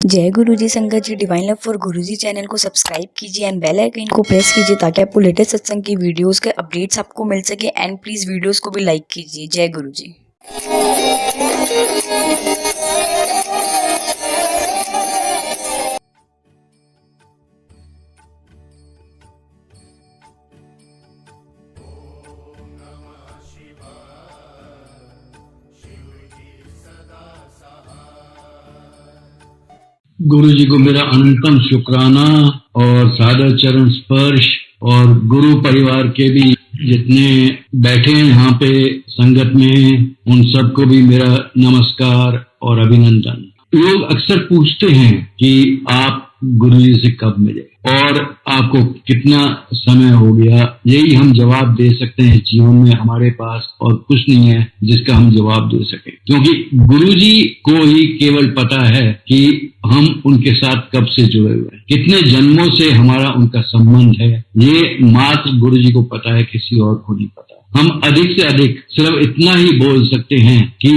जय गुरुजी संगत ji. Divine love for Guruji channel को सब्सक्राइब कीजिए एंड बेल आइकन को प्रेस कीजिए ताकि आपको लेटेस्ट सत्संग की वीडियोस के अपडेट्स आपको मिल सके। एंड प्लीज वीडियोस को भी लाइक कीजिए। जय गुरुजी। गुरु जी को मेरा अनंतम शुक्राना और सादर चरण स्पर्श, और गुरु परिवार के भी जितने बैठे हैं यहाँ पे संगत में, उन सबको भी मेरा नमस्कार और अभिनंदन। लोग अक्सर पूछते हैं कि आप गुरु जी से कब मिले और आपको कितना समय हो गया। यही हम जवाब दे सकते हैं। जीवन में हमारे पास और कुछ नहीं है जिसका हम जवाब दे सकें, क्योंकि गुरु जी को ही केवल पता है कि हम उनके साथ कब से जुड़े हुए हैं, कितने जन्मों से हमारा उनका संबंध है। ये मात्र गुरु जी को पता है, किसी और को नहीं पता। हम अधिक से अधिक सिर्फ इतना ही बोल सकते हैं कि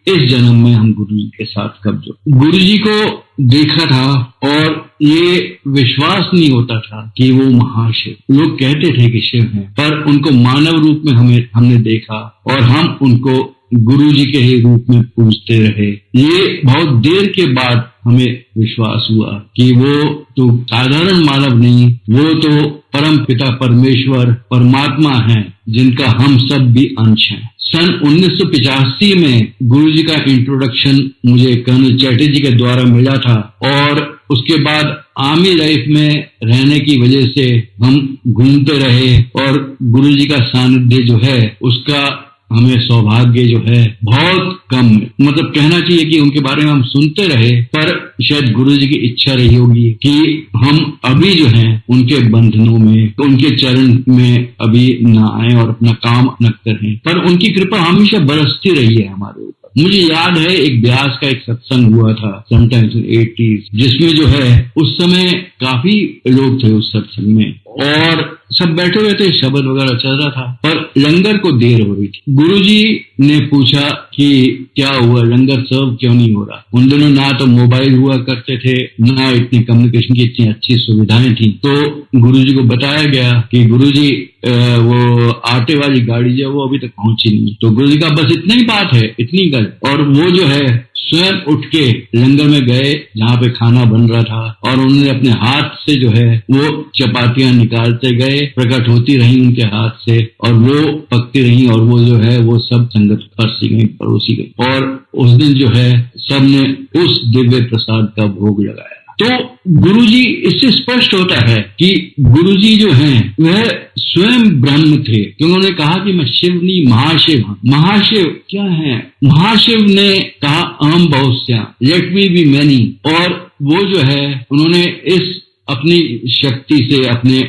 इस जन्म में हम गुरु जी के साथ कब जुड़े। गुरु जी को देखा था और ये विश्वास नहीं होता था कि वो महाशिव। लोग कहते थे कि शिव हैं, पर उनको मानव रूप में हमने देखा और हम उनको गुरु जी के ही रूप में पूजते रहे। ये बहुत देर के बाद हमें विश्वास हुआ कि वो तो साधारण मानव नहीं, वो तो परम पिता परमेश्वर परमात्मा हैं, जिनका हम सब भी अंश हैं। सन 1985 में गुरु जी का इंट्रोडक्शन मुझे कर्नल चैटर्जी के द्वारा मिला था, और उसके बाद आर्मी लाइफ में रहने की वजह से हम घूमते रहे, और गुरु जी का सानिध्य जो है उसका हमें सौभाग्य जो है बहुत कम, मतलब कहना चाहिए कि उनके बारे में हम सुनते रहे, पर शायद गुरु जी की इच्छा रही होगी कि हम अभी जो है उनके बंधनों में, तो उनके चरण में अभी ना आए और अपना काम न करें। पर उनकी कृपा हमेशा बरसती रही है हमारे ऊपर। मुझे याद है एक ब्यास का एक सत्संग हुआ था समटाइम्स इन 80s, जिसमें जो है उस समय काफी लोग थे उस सत्संग में, और सब बैठे हुए थे, शब्द वगैरह चल रहा था, पर लंगर को देर हो रही थी। गुरुजी ने पूछा कि क्या हुआ, लंगर सर्व क्यों नहीं हो रहा। उन दिनों ना तो मोबाइल हुआ करते थे, ना इतनी कम्युनिकेशन की इतनी अच्छी सुविधाएं थी। तो गुरुजी को बताया गया कि गुरुजी वो आटे वाली गाड़ी जो है वो अभी तक पहुंची नहीं। तो गुरुजी का बस इतनी ही बात है, इतनी गल, और वो जो है स्वयं उठ के लंगर में गए जहाँ पे खाना बन रहा था, और उन्होंने अपने हाथ से जो है वो चपातियां निकालते गए, प्रकट होती रही उनके हाथ से, और वो पकती रही, और वो जो है वो सब संगत परसी गई, परोसी गई। और उस दिन जो है सबने उस दिव्य प्रसाद का भोग लगाया। तो गुरुजी, इससे स्पष्ट होता है कि गुरुजी जो हैं वह स्वयं ब्रह्म थे, क्योंकि उन्होंने कहा कि मैं शिव नहीं महाशिव हूं। महाशिव क्या है? महाशिव ने कहा अहम बहुश्याम, लेट मी बी मैनी, और वो जो है उन्होंने इस अपनी शक्ति से, अपने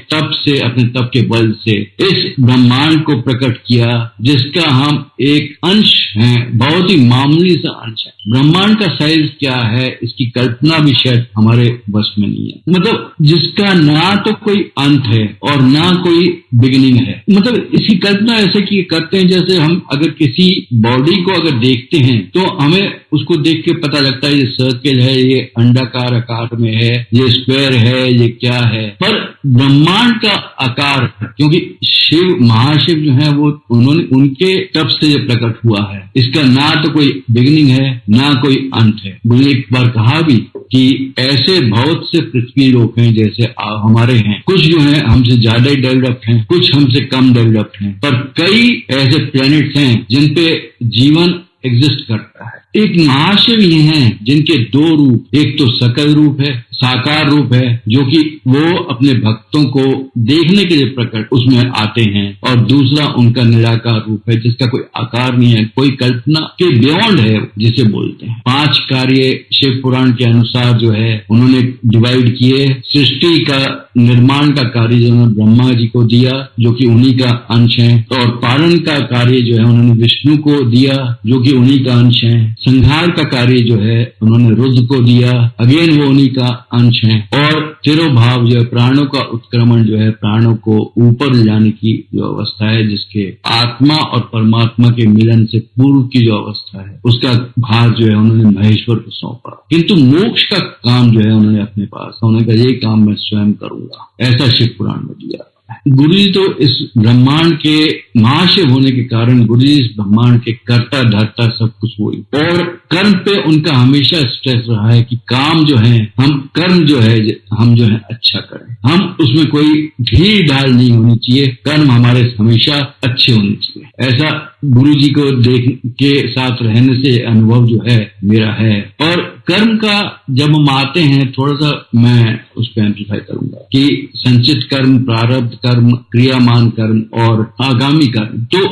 तप के बल से इस ब्रह्मांड को प्रकट किया, जिसका हम एक अंश हैं, बहुत ही मामूली सा अंश है। ब्रह्मांड का साइज क्या है इसकी कल्पना भी शायद हमारे बस में नहीं है। मतलब जिसका ना तो कोई अंत है और ना कोई बिगिनिंग है। मतलब इसकी कल्पना ऐसे की करते हैं जैसे हम अगर किसी बॉडी को अगर देखते हैं तो हमें उसको देख के पता लगता है ये सर्किल है, ये अंडाकार आकार में है, ये स्क्वायर है, ये क्या है। पर ब्रह्मांड का आकार, क्योंकि शिव महाशिव जो है वो उन्होंने उनके तप से ये प्रकट हुआ है, इसका ना तो कोई बिगिनिंग है ना कोई अंत है। मुझे एक बार कहा भी कि ऐसे बहुत से पृथ्वी लोग हैं जैसे हमारे हैं, कुछ जो है हमसे ज्यादा ही डेवलप्ड हैं, कुछ हमसे कम डेवलप्ड हैं, पर कई ऐसे प्लैनेट्स हैं जिनपे जीवन एग्जिस्ट करता है। एक महाशिव ही हैं जिनके दो रूप, एक तो सकल रूप है, साकार रूप है, जो कि वो अपने भक्तों को देखने के लिए प्रकट उसमें आते हैं, और दूसरा उनका निराकार रूप है जिसका कोई आकार नहीं है, कोई कल्पना के बियॉन्ड है, जिसे बोलते हैं। 5 कार्य शिव पुराण के अनुसार जो है उन्होंने डिवाइड किए। सृष्टि का निर्माण का कार्य जो उन्होंने ब्रह्मा जी को दिया, जो कि उन्हीं का अंश है, और पालन का कार्य जो है उन्होंने विष्णु को दिया, जो कि उन्हीं का अंश है। संहार का कार्य जो है उन्होंने रुद्र को दिया। अगेन वो उन्हीं का अंश है। और तिरोभाव जो है प्राणों का उत्क्रमण जो है, प्राणों को ऊपर ले जाने की जो अवस्था है, जिसके आत्मा और परमात्मा के मिलन से पूर्व की जो अवस्था है, उसका भार जो है उन्होंने महेश्वर को सौंपा। किंतु मोक्ष का काम जो है उन्होंने अपने पास, उन्होंने कहा ये काम मैं स्वयं करूंगा, ऐसा शिव पुराण में दिया। गुरु जी तो इस ब्रह्मांड के महाशिव होने के कारण गुरु जी इस ब्रह्मांड के कर्ता धर्ता सब कुछ वही, और कर्म पे उनका हमेशा स्ट्रेस रहा है कि काम जो है हम कर्म जो है हम जो है अच्छा करें, हम उसमें कोई ढील ढाल नहीं होनी चाहिए, कर्म हमारे हमेशा अच्छे होने चाहिए। ऐसा गुरु जी को देख के साथ रहने से अनुभव जो है मेरा है। और कर्म का जब हम आते हैं, थोड़ा सा मैं उस पर एम्प्लीफाई करूंगा कि संचित कर्म, प्रारब्ध कर्म, क्रियामान कर्म और आगामी कर्म। तो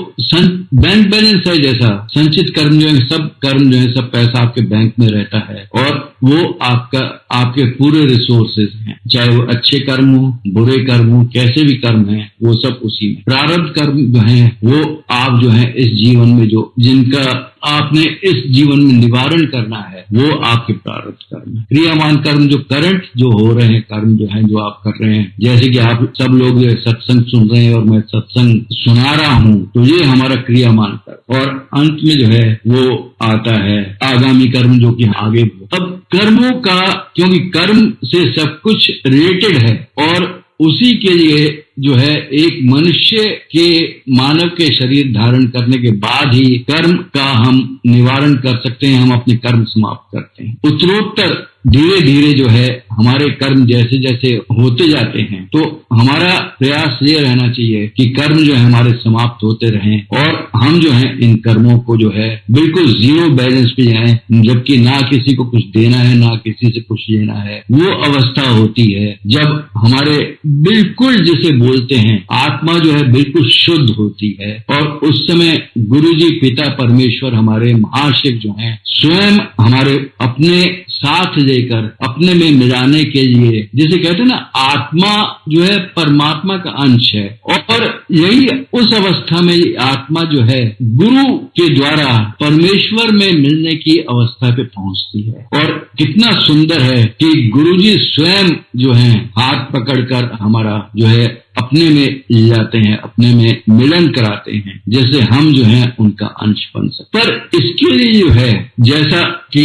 बैंक बैलेंस है जैसा, संचित कर्म जो है सब कर्म जो है सब पैसा आपके बैंक में रहता है और वो आपके पूरे रिसोर्सेज हैं, चाहे वो अच्छे कर्म हो, बुरे कर्म हो, कैसे भी कर्म है वो सब उसी में। प्रारब्ध कर्म जो है वो आप जो है इस जीवन में जो जिनका आपने इस जीवन में निवारण करना है वो आपके प्रारब्ध कर्म है। क्रियामान कर्म जो करंट जो हो रहे हैं कर्म जो है जो आप कर रहे हैं, जैसे कि आप सब लोग सत्संग सुन रहे हैं और मैं सत्संग सुना रहा हूं, तो ये हमारा क्रियामान कर्म। और अंत में जो है वो आता है आगामी कर्म जो कि आगे। अब कर्मों का, क्योंकि कर्म से सब कुछ रिलेटेड है और उसी के लिए जो है एक मनुष्य के मानव के शरीर धारण करने के बाद ही कर्म का हम निवारण कर सकते हैं, हम अपने कर्म समाप्त करते हैं। उत्तरोत्तर धीरे धीरे जो है हमारे कर्म जैसे जैसे होते जाते हैं, तो हमारा प्रयास ये रहना चाहिए कि कर्म जो है हमारे समाप्त होते रहें और हम जो है इन कर्मों को जो है बिल्कुल जीरो बैलेंस पे जाएं, जबकि ना किसी को कुछ देना है ना किसी से कुछ लेना है। वो अवस्था होती है जब हमारे बिल्कुल जिसे बोलते हैं आत्मा जो है बिल्कुल शुद्ध होती है, और उस समय गुरुजी पिता परमेश्वर हमारे महाशिव जो हैं स्वयं हमारे अपने साथ लेकर अपने में मिलाने के लिए, जिसे कहते हैं ना आत्मा जो है परमात्मा का अंश है, और यही उस अवस्था में आत्मा जो है गुरु के द्वारा परमेश्वर में मिलने की अवस्था पे पहुंचती है। और कितना सुंदर है कि गुरुजी स्वयं जो है हाथ पकड़कर हमारा जो है अपने में ले जाते हैं, अपने में मिलन कराते हैं, जैसे हम जो है उनका अंश बन सकते। पर इसके लिए जो है जैसा कि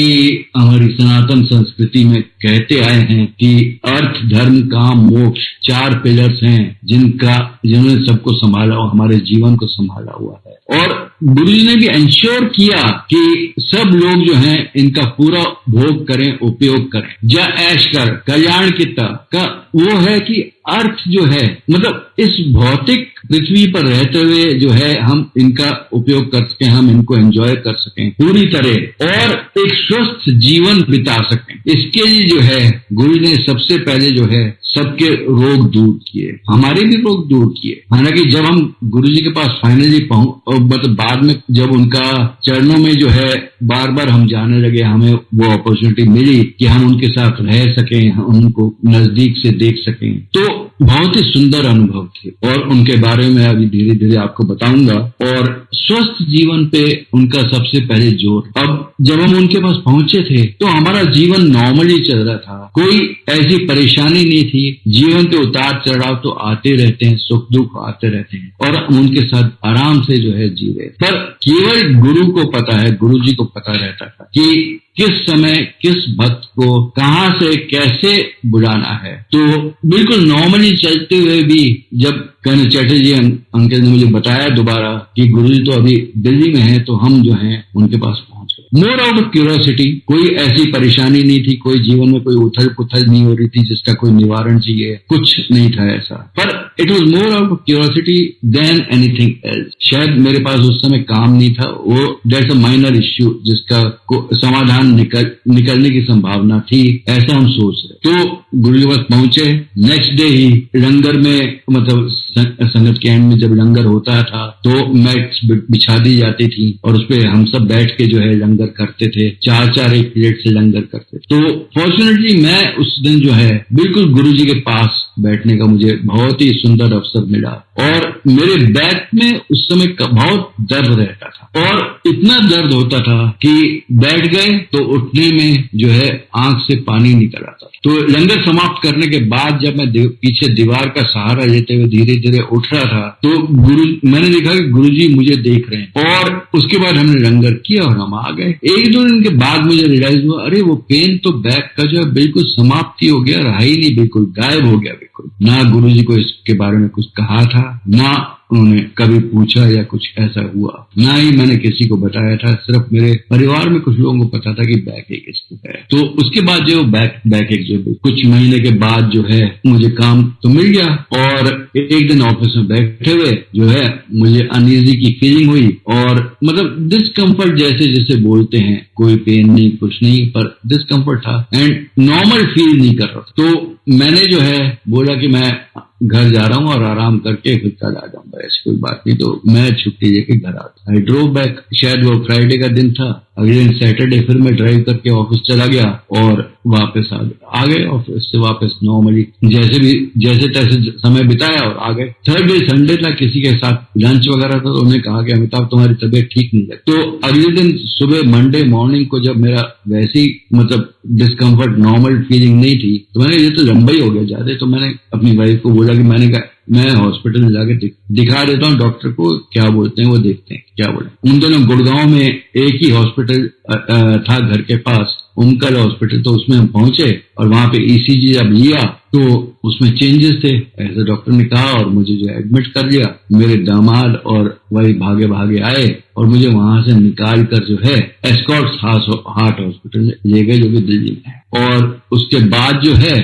हमारी सनातन संस्कृति में कहते आए हैं कि अर्थ धर्म काम मोक्ष 4 पिलर्स हैं जिन्होंने सबको संभाला और हमारे जीवन को संभाला हुआ है। और गुरु जी ने भी इंश्योर किया कि सब लोग जो हैं इनका पूरा भोग करें, उपयोग करें। जा ऐश कर कल्याण कितना का वो है कि अर्थ जो है मतलब इस भौतिक पृथ्वी पर रहते हुए जो है हम इनका उपयोग कर सकें, हम इनको एंजॉय कर सकें पूरी तरह और एक स्वस्थ जीवन बिता सकें। इसके लिए जो है गुरु ने सबसे पहले जो है सबके रोग दूर किए, हमारे भी रोग दूर किए। हालांकि जब हम गुरु जी के पास फाइनली मतलब बाद में जब उनका चरणों में जो है बार बार हम जाने लगे, हमें वो अपॉर्चुनिटी मिली कि हम उनके साथ रह सकें, हम उनको नजदीक से देख सकें, तो बहुत ही सुंदर अनुभव थे। और उनके बारे में अभी धीरे धीरे आपको बताऊंगा। और स्वस्थ जीवन पे उनका सबसे पहले जोर। अब जब हम उनके पास पहुंचे थे तो हमारा जीवन नॉर्मली चल रहा था, कोई ऐसी परेशानी नहीं थी। जीवन के उतार चढ़ाव तो आते रहते हैं, सुख दुख आते रहते हैं, और हम उनके साथ आराम से जो है जी रहे। पर केवल गुरु को पता है, गुरु जी को पता रहता था कि किस समय किस भक्त को कहां से कैसे बुलाना है। तो बिल्कुल नॉर्मली चलते हुए भी जब कर्नल चैटर्जी अंकल ने मुझे बताया दोबारा कि गुरुजी तो अभी दिल्ली में है, तो हम जो है उनके पास पहुंच गए। मोर आउट ऑफ क्यूरियोसिटी, कोई ऐसी परेशानी नहीं थी, कोई जीवन में कोई उथल पुथल नहीं हो रही थी जिसका कोई निवारण चाहिए, कुछ नहीं था ऐसा। पर it was more out of curiosity than anything else. शायद मेरे पास उस समय काम नहीं था, वो दैट्स अ माइनर इश्यू जिसका समाधान निकलने की संभावना थी, ऐसा हम सोच रहे। तो गुरु के पास पहुंचे, नेक्स्ट डे ही लंगर में, मतलब संगत के एंड में जब लंगर होता था तो मैट्स बिछा दी जाती थी और उस पे हम सब बैठ के जो है लंगर करते थे, 4-4 एक प्लेट से लंगर करते। तो फॉर्चुनेटली मैं उस दिन जो है बिल्कुल गुरु जी के पास बैठने का मुझे बहुत ही सुंदर अवसर मिला और मेरे बैक में उस समय बहुत दर्द रहता था और इतना दर्द होता था कि बैठ गए तो उठने में जो है आंख से पानी निकल आता। तो लंगर समाप्त करने के बाद जब मैं पीछे दीवार का सहारा लेते हुए धीरे धीरे उठ रहा था तो मैंने देखा कि गुरुजी मुझे देख रहे हैं और उसके बाद हमने लंगर किया और हम आ गए। 1-2 दिन के बाद मुझे रियलाइज हुआ, अरे वो पेन तो बैक का जो है बिल्कुल समाप्ति हो गया, रहा ही नहीं, बिल्कुल गायब हो गया। बिल्कुल ना गुरुजी को इसके बारे में कुछ कहा था, ना उन्होंने कभी पूछा या कुछ ऐसा हुआ, ना ही मैंने किसी को बताया था। सिर्फ मेरे परिवार में कुछ लोगों को पता था कि बैक एक इसको है। तो उसके बाद जो बैक एक जो कुछ महीने के बाद जो है मुझे काम तो मिल गया और एक दिन ऑफिस में बैठे हुए जो है मुझे अनईजी की फीलिंग हुई और मतलब डिस्कम्फर्ट जैसे बोलते हैं, कोई पेन नहीं कुछ नहीं, पर डिस्कम्फर्ट था एंड नॉर्मल फील नहीं कर रहा। तो मैंने जो है बोला कि मैं घर जा रहा हूँ और आराम करके फिर कल आ जाऊंगा, ऐसी कोई बात नहीं। तो मैं छुट्टी लेके घर आता, आई ड्रोव बैक। शायद वो फ्राइडे का दिन था, अगले दिन सैटरडे फिर मैं ड्राइव करके ऑफिस चला गया और वापस आ गए ऑफिस से वापस नॉर्मली जैसे तैसे समय बिताया और आ गए। थर्ड डे संडे था, किसी के साथ लंच वगैरह था तो उन्होंने कहा कि अमिताभ तुम्हारी तबीयत ठीक नहीं है। तो अगले दिन सुबह मंडे मॉर्निंग को जब मेरा वैसी मतलब डिस्कम्फर्ट नॉर्मल फीलिंग नहीं थी तो मैंने ये तो लंबा ही हो गया ज्यादा, तो मैंने अपनी वाइफ को बोला कि मैंने कहा मैं हॉस्पिटल में जाके दिखा देता हूँ डॉक्टर को, क्या बोलते हैं वो देखते हैं क्या बोले। उन दोनों गुड़गांव में एक ही हॉस्पिटल था घर के पास, उमकल हॉस्पिटल, तो उसमें हम पहुंचे और वहां पे ईसीजी जब लिया तो उसमें चेंजेस थे ऐसे डॉक्टर ने कहा और मुझे जो एडमिट कर लिया। मेरे दामाद और वही भागे भागे आए और मुझे वहां से निकाल कर जो है एस्कॉर्ट्स हार्ट हॉस्पिटल ले गए जो कि दिल्ली में है। और उसके बाद जो है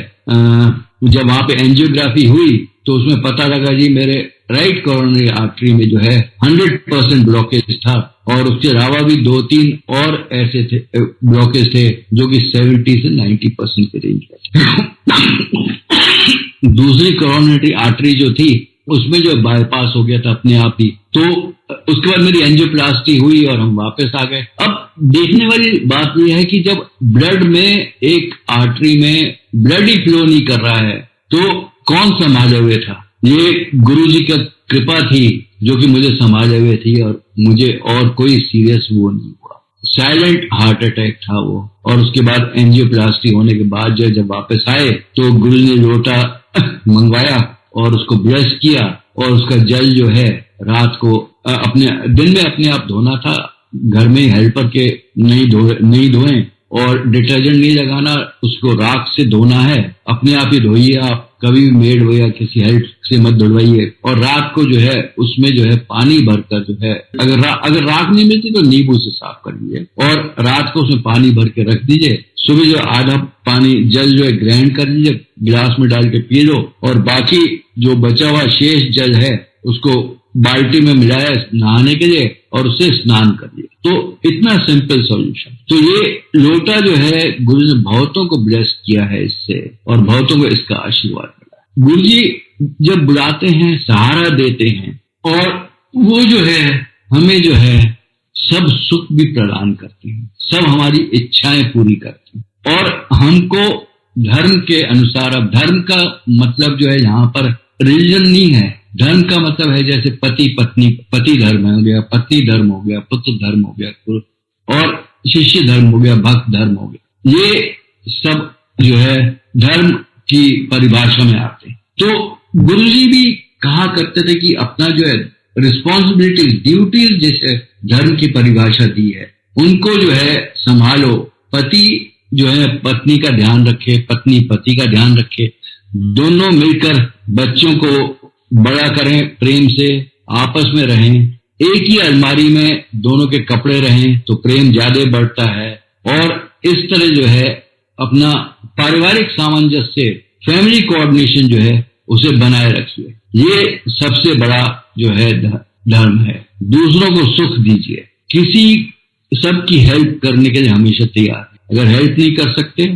जब वहां पे एंजियोग्राफी हुई तो उसमें पता लगा जी मेरे राइट कोरोनरी आर्टरी में जो है 100% ब्लॉकेज था और उसके अलावा भी 2-3 और ऐसे थे ब्लॉकेज थे जो कि 70 से 90% के रेंज में। दूसरी कोरोनरी आर्टरी जो थी उसमें जो बाईपास हो गया था अपने आप ही। तो उसके बाद मेरी एंजियोप्लास्टी हुई और हम वापस आ गए। अब देखने वाली बात यह है कि जब ब्लड में एक आर्टरी में ब्लड ही फ्लो नहीं कर रहा है तो कौन संभाले हुए था? ये गुरुजी की कृपा थी जो कि मुझे संभाले हुए थी और मुझे और कोई सीरियस वो नहीं हुआ। साइलेंट हार्ट अटैक था वो। और उसके बाद एंजियोप्लास्टी होने के बाद जो जब वापस आए तो गुरु ने लोटा मंगवाया और उसको ब्रश किया और उसका जल जो है रात को अपने दिन में अपने आप धोना था, घर में हेल्पर के नहीं धोए और डिटर्जेंट नहीं लगाना, उसको राख से धोना है, अपने आप ही धोइए। आप कभी भी मेड हो या किसी हेल्प से मत धुलवाइए। और रात को जो है उसमें जो है पानी भरकर जो है अगर राख नहीं मिलती तो नींबू से साफ कर लीजिए और रात को उसमें पानी भर के रख दीजिए। सुबह जो आधा पानी जल जो है ग्राइंड कर लीजिए, गिलास में डाल के पी लो और बाकी जो बचा हुआ शेष जल है उसको बाल्टी में मिलाया नहाने के लिए और उससे स्नान कर लिया। तो इतना सिंपल सॉल्यूशन। तो ये लोटा जो है गुरु ने बहुतों को ब्लेस किया है इससे और बहुतों को इसका आशीर्वाद मिला। गुरु जी जब बुलाते हैं सहारा देते हैं और वो जो है हमें जो है सब सुख भी प्रदान करते हैं, सब हमारी इच्छाएं पूरी करते हैं और हमको धर्म के अनुसार, अब धर्म का मतलब जो है यहाँ पर रिलीजन नहीं है, धर्म का मतलब है जैसे पति पत्नी, पति धर्म हो गया, पत्नी धर्म हो गया, पुत्र धर्म हो गया और शिष्य धर्म हो गया, भक्त धर्म हो गया। ये सब जो है धर्म की परिभाषा में आते हैं। तो गुरुजी भी कहा करते थे कि अपना जो है रिस्पॉन्सिबिलिटीज, ड्यूटीज जैसे धर्म की परिभाषा दी है उनको जो है संभालो। पति जो है पत्नी का ध्यान रखे, पत्नी पति का ध्यान रखे, दोनों मिलकर बच्चों को बड़ा करें, प्रेम से आपस में रहें, एक ही अलमारी में दोनों के कपड़े रहें तो प्रेम ज्यादा बढ़ता है। और इस तरह जो है अपना पारिवारिक सामंजस्य, फैमिली कोऑर्डिनेशन जो है उसे बनाए रखिए। ये सबसे बड़ा जो है धर्म है। दूसरों को सुख दीजिए, किसी सबकी हेल्प करने के लिए हमेशा तैयार है। अगर हेल्प नहीं कर सकते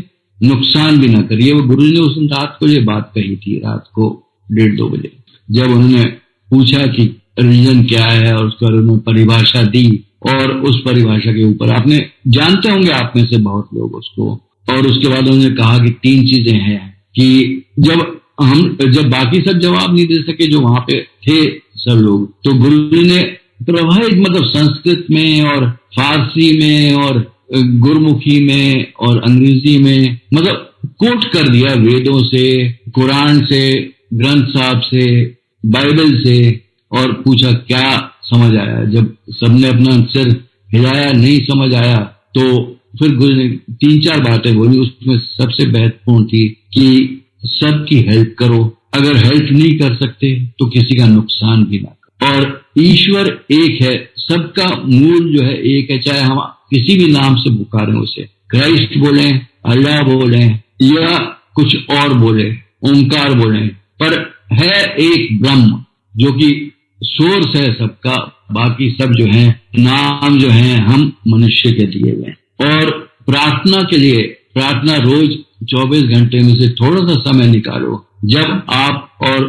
नुकसान भी ना करिए। वो गुरु जी ने उस दिन रात को ये बात कही थी, रात को 1:30-2 बजे, जब उन्होंने पूछा कि रिलीजन क्या है और उसके बाद उन्होंने परिभाषा दी। और उस परिभाषा के ऊपर आपने जानते होंगे आप में से बहुत लोग उसको। और उसके बाद उन्होंने कहा कि 3 चीजें हैं कि जब बाकी सब जवाब नहीं दे सके जो वहां पे थे सब लोग, तो गुरु जी ने प्रवाहित मतलब संस्कृत में और फारसी में और गुरमुखी में और अंग्रेजी में मतलब कोट कर दिया, वेदों से, कुरान से, ग्रंथ साहब से, बाइबल से, और पूछा क्या समझ आया। जब सबने अपना सिर हिलाया नहीं समझ आया तो फिर गुरु ने 3-4 बातें बोली। उसमें सबसे महत्वपूर्ण थी कि सबकी हेल्प करो, अगर हेल्प नहीं कर सकते तो किसी का नुकसान भी ना करो। और ईश्वर एक है, सबका मूल जो है एक है, चाहे हम किसी भी नाम से पुकारें उसे, क्राइस्ट बोले, अल्लाह बोले या कुछ और बोले, ओंकार बोले, पर है एक ब्रह्म जो कि सोर्स है सबका। बाकी सब जो है नाम जो है हम मनुष्य के दिए हुए हैं। और प्रार्थना के लिए, प्रार्थना रोज 24 घंटे में से थोड़ा सा समय निकालो, जब आप और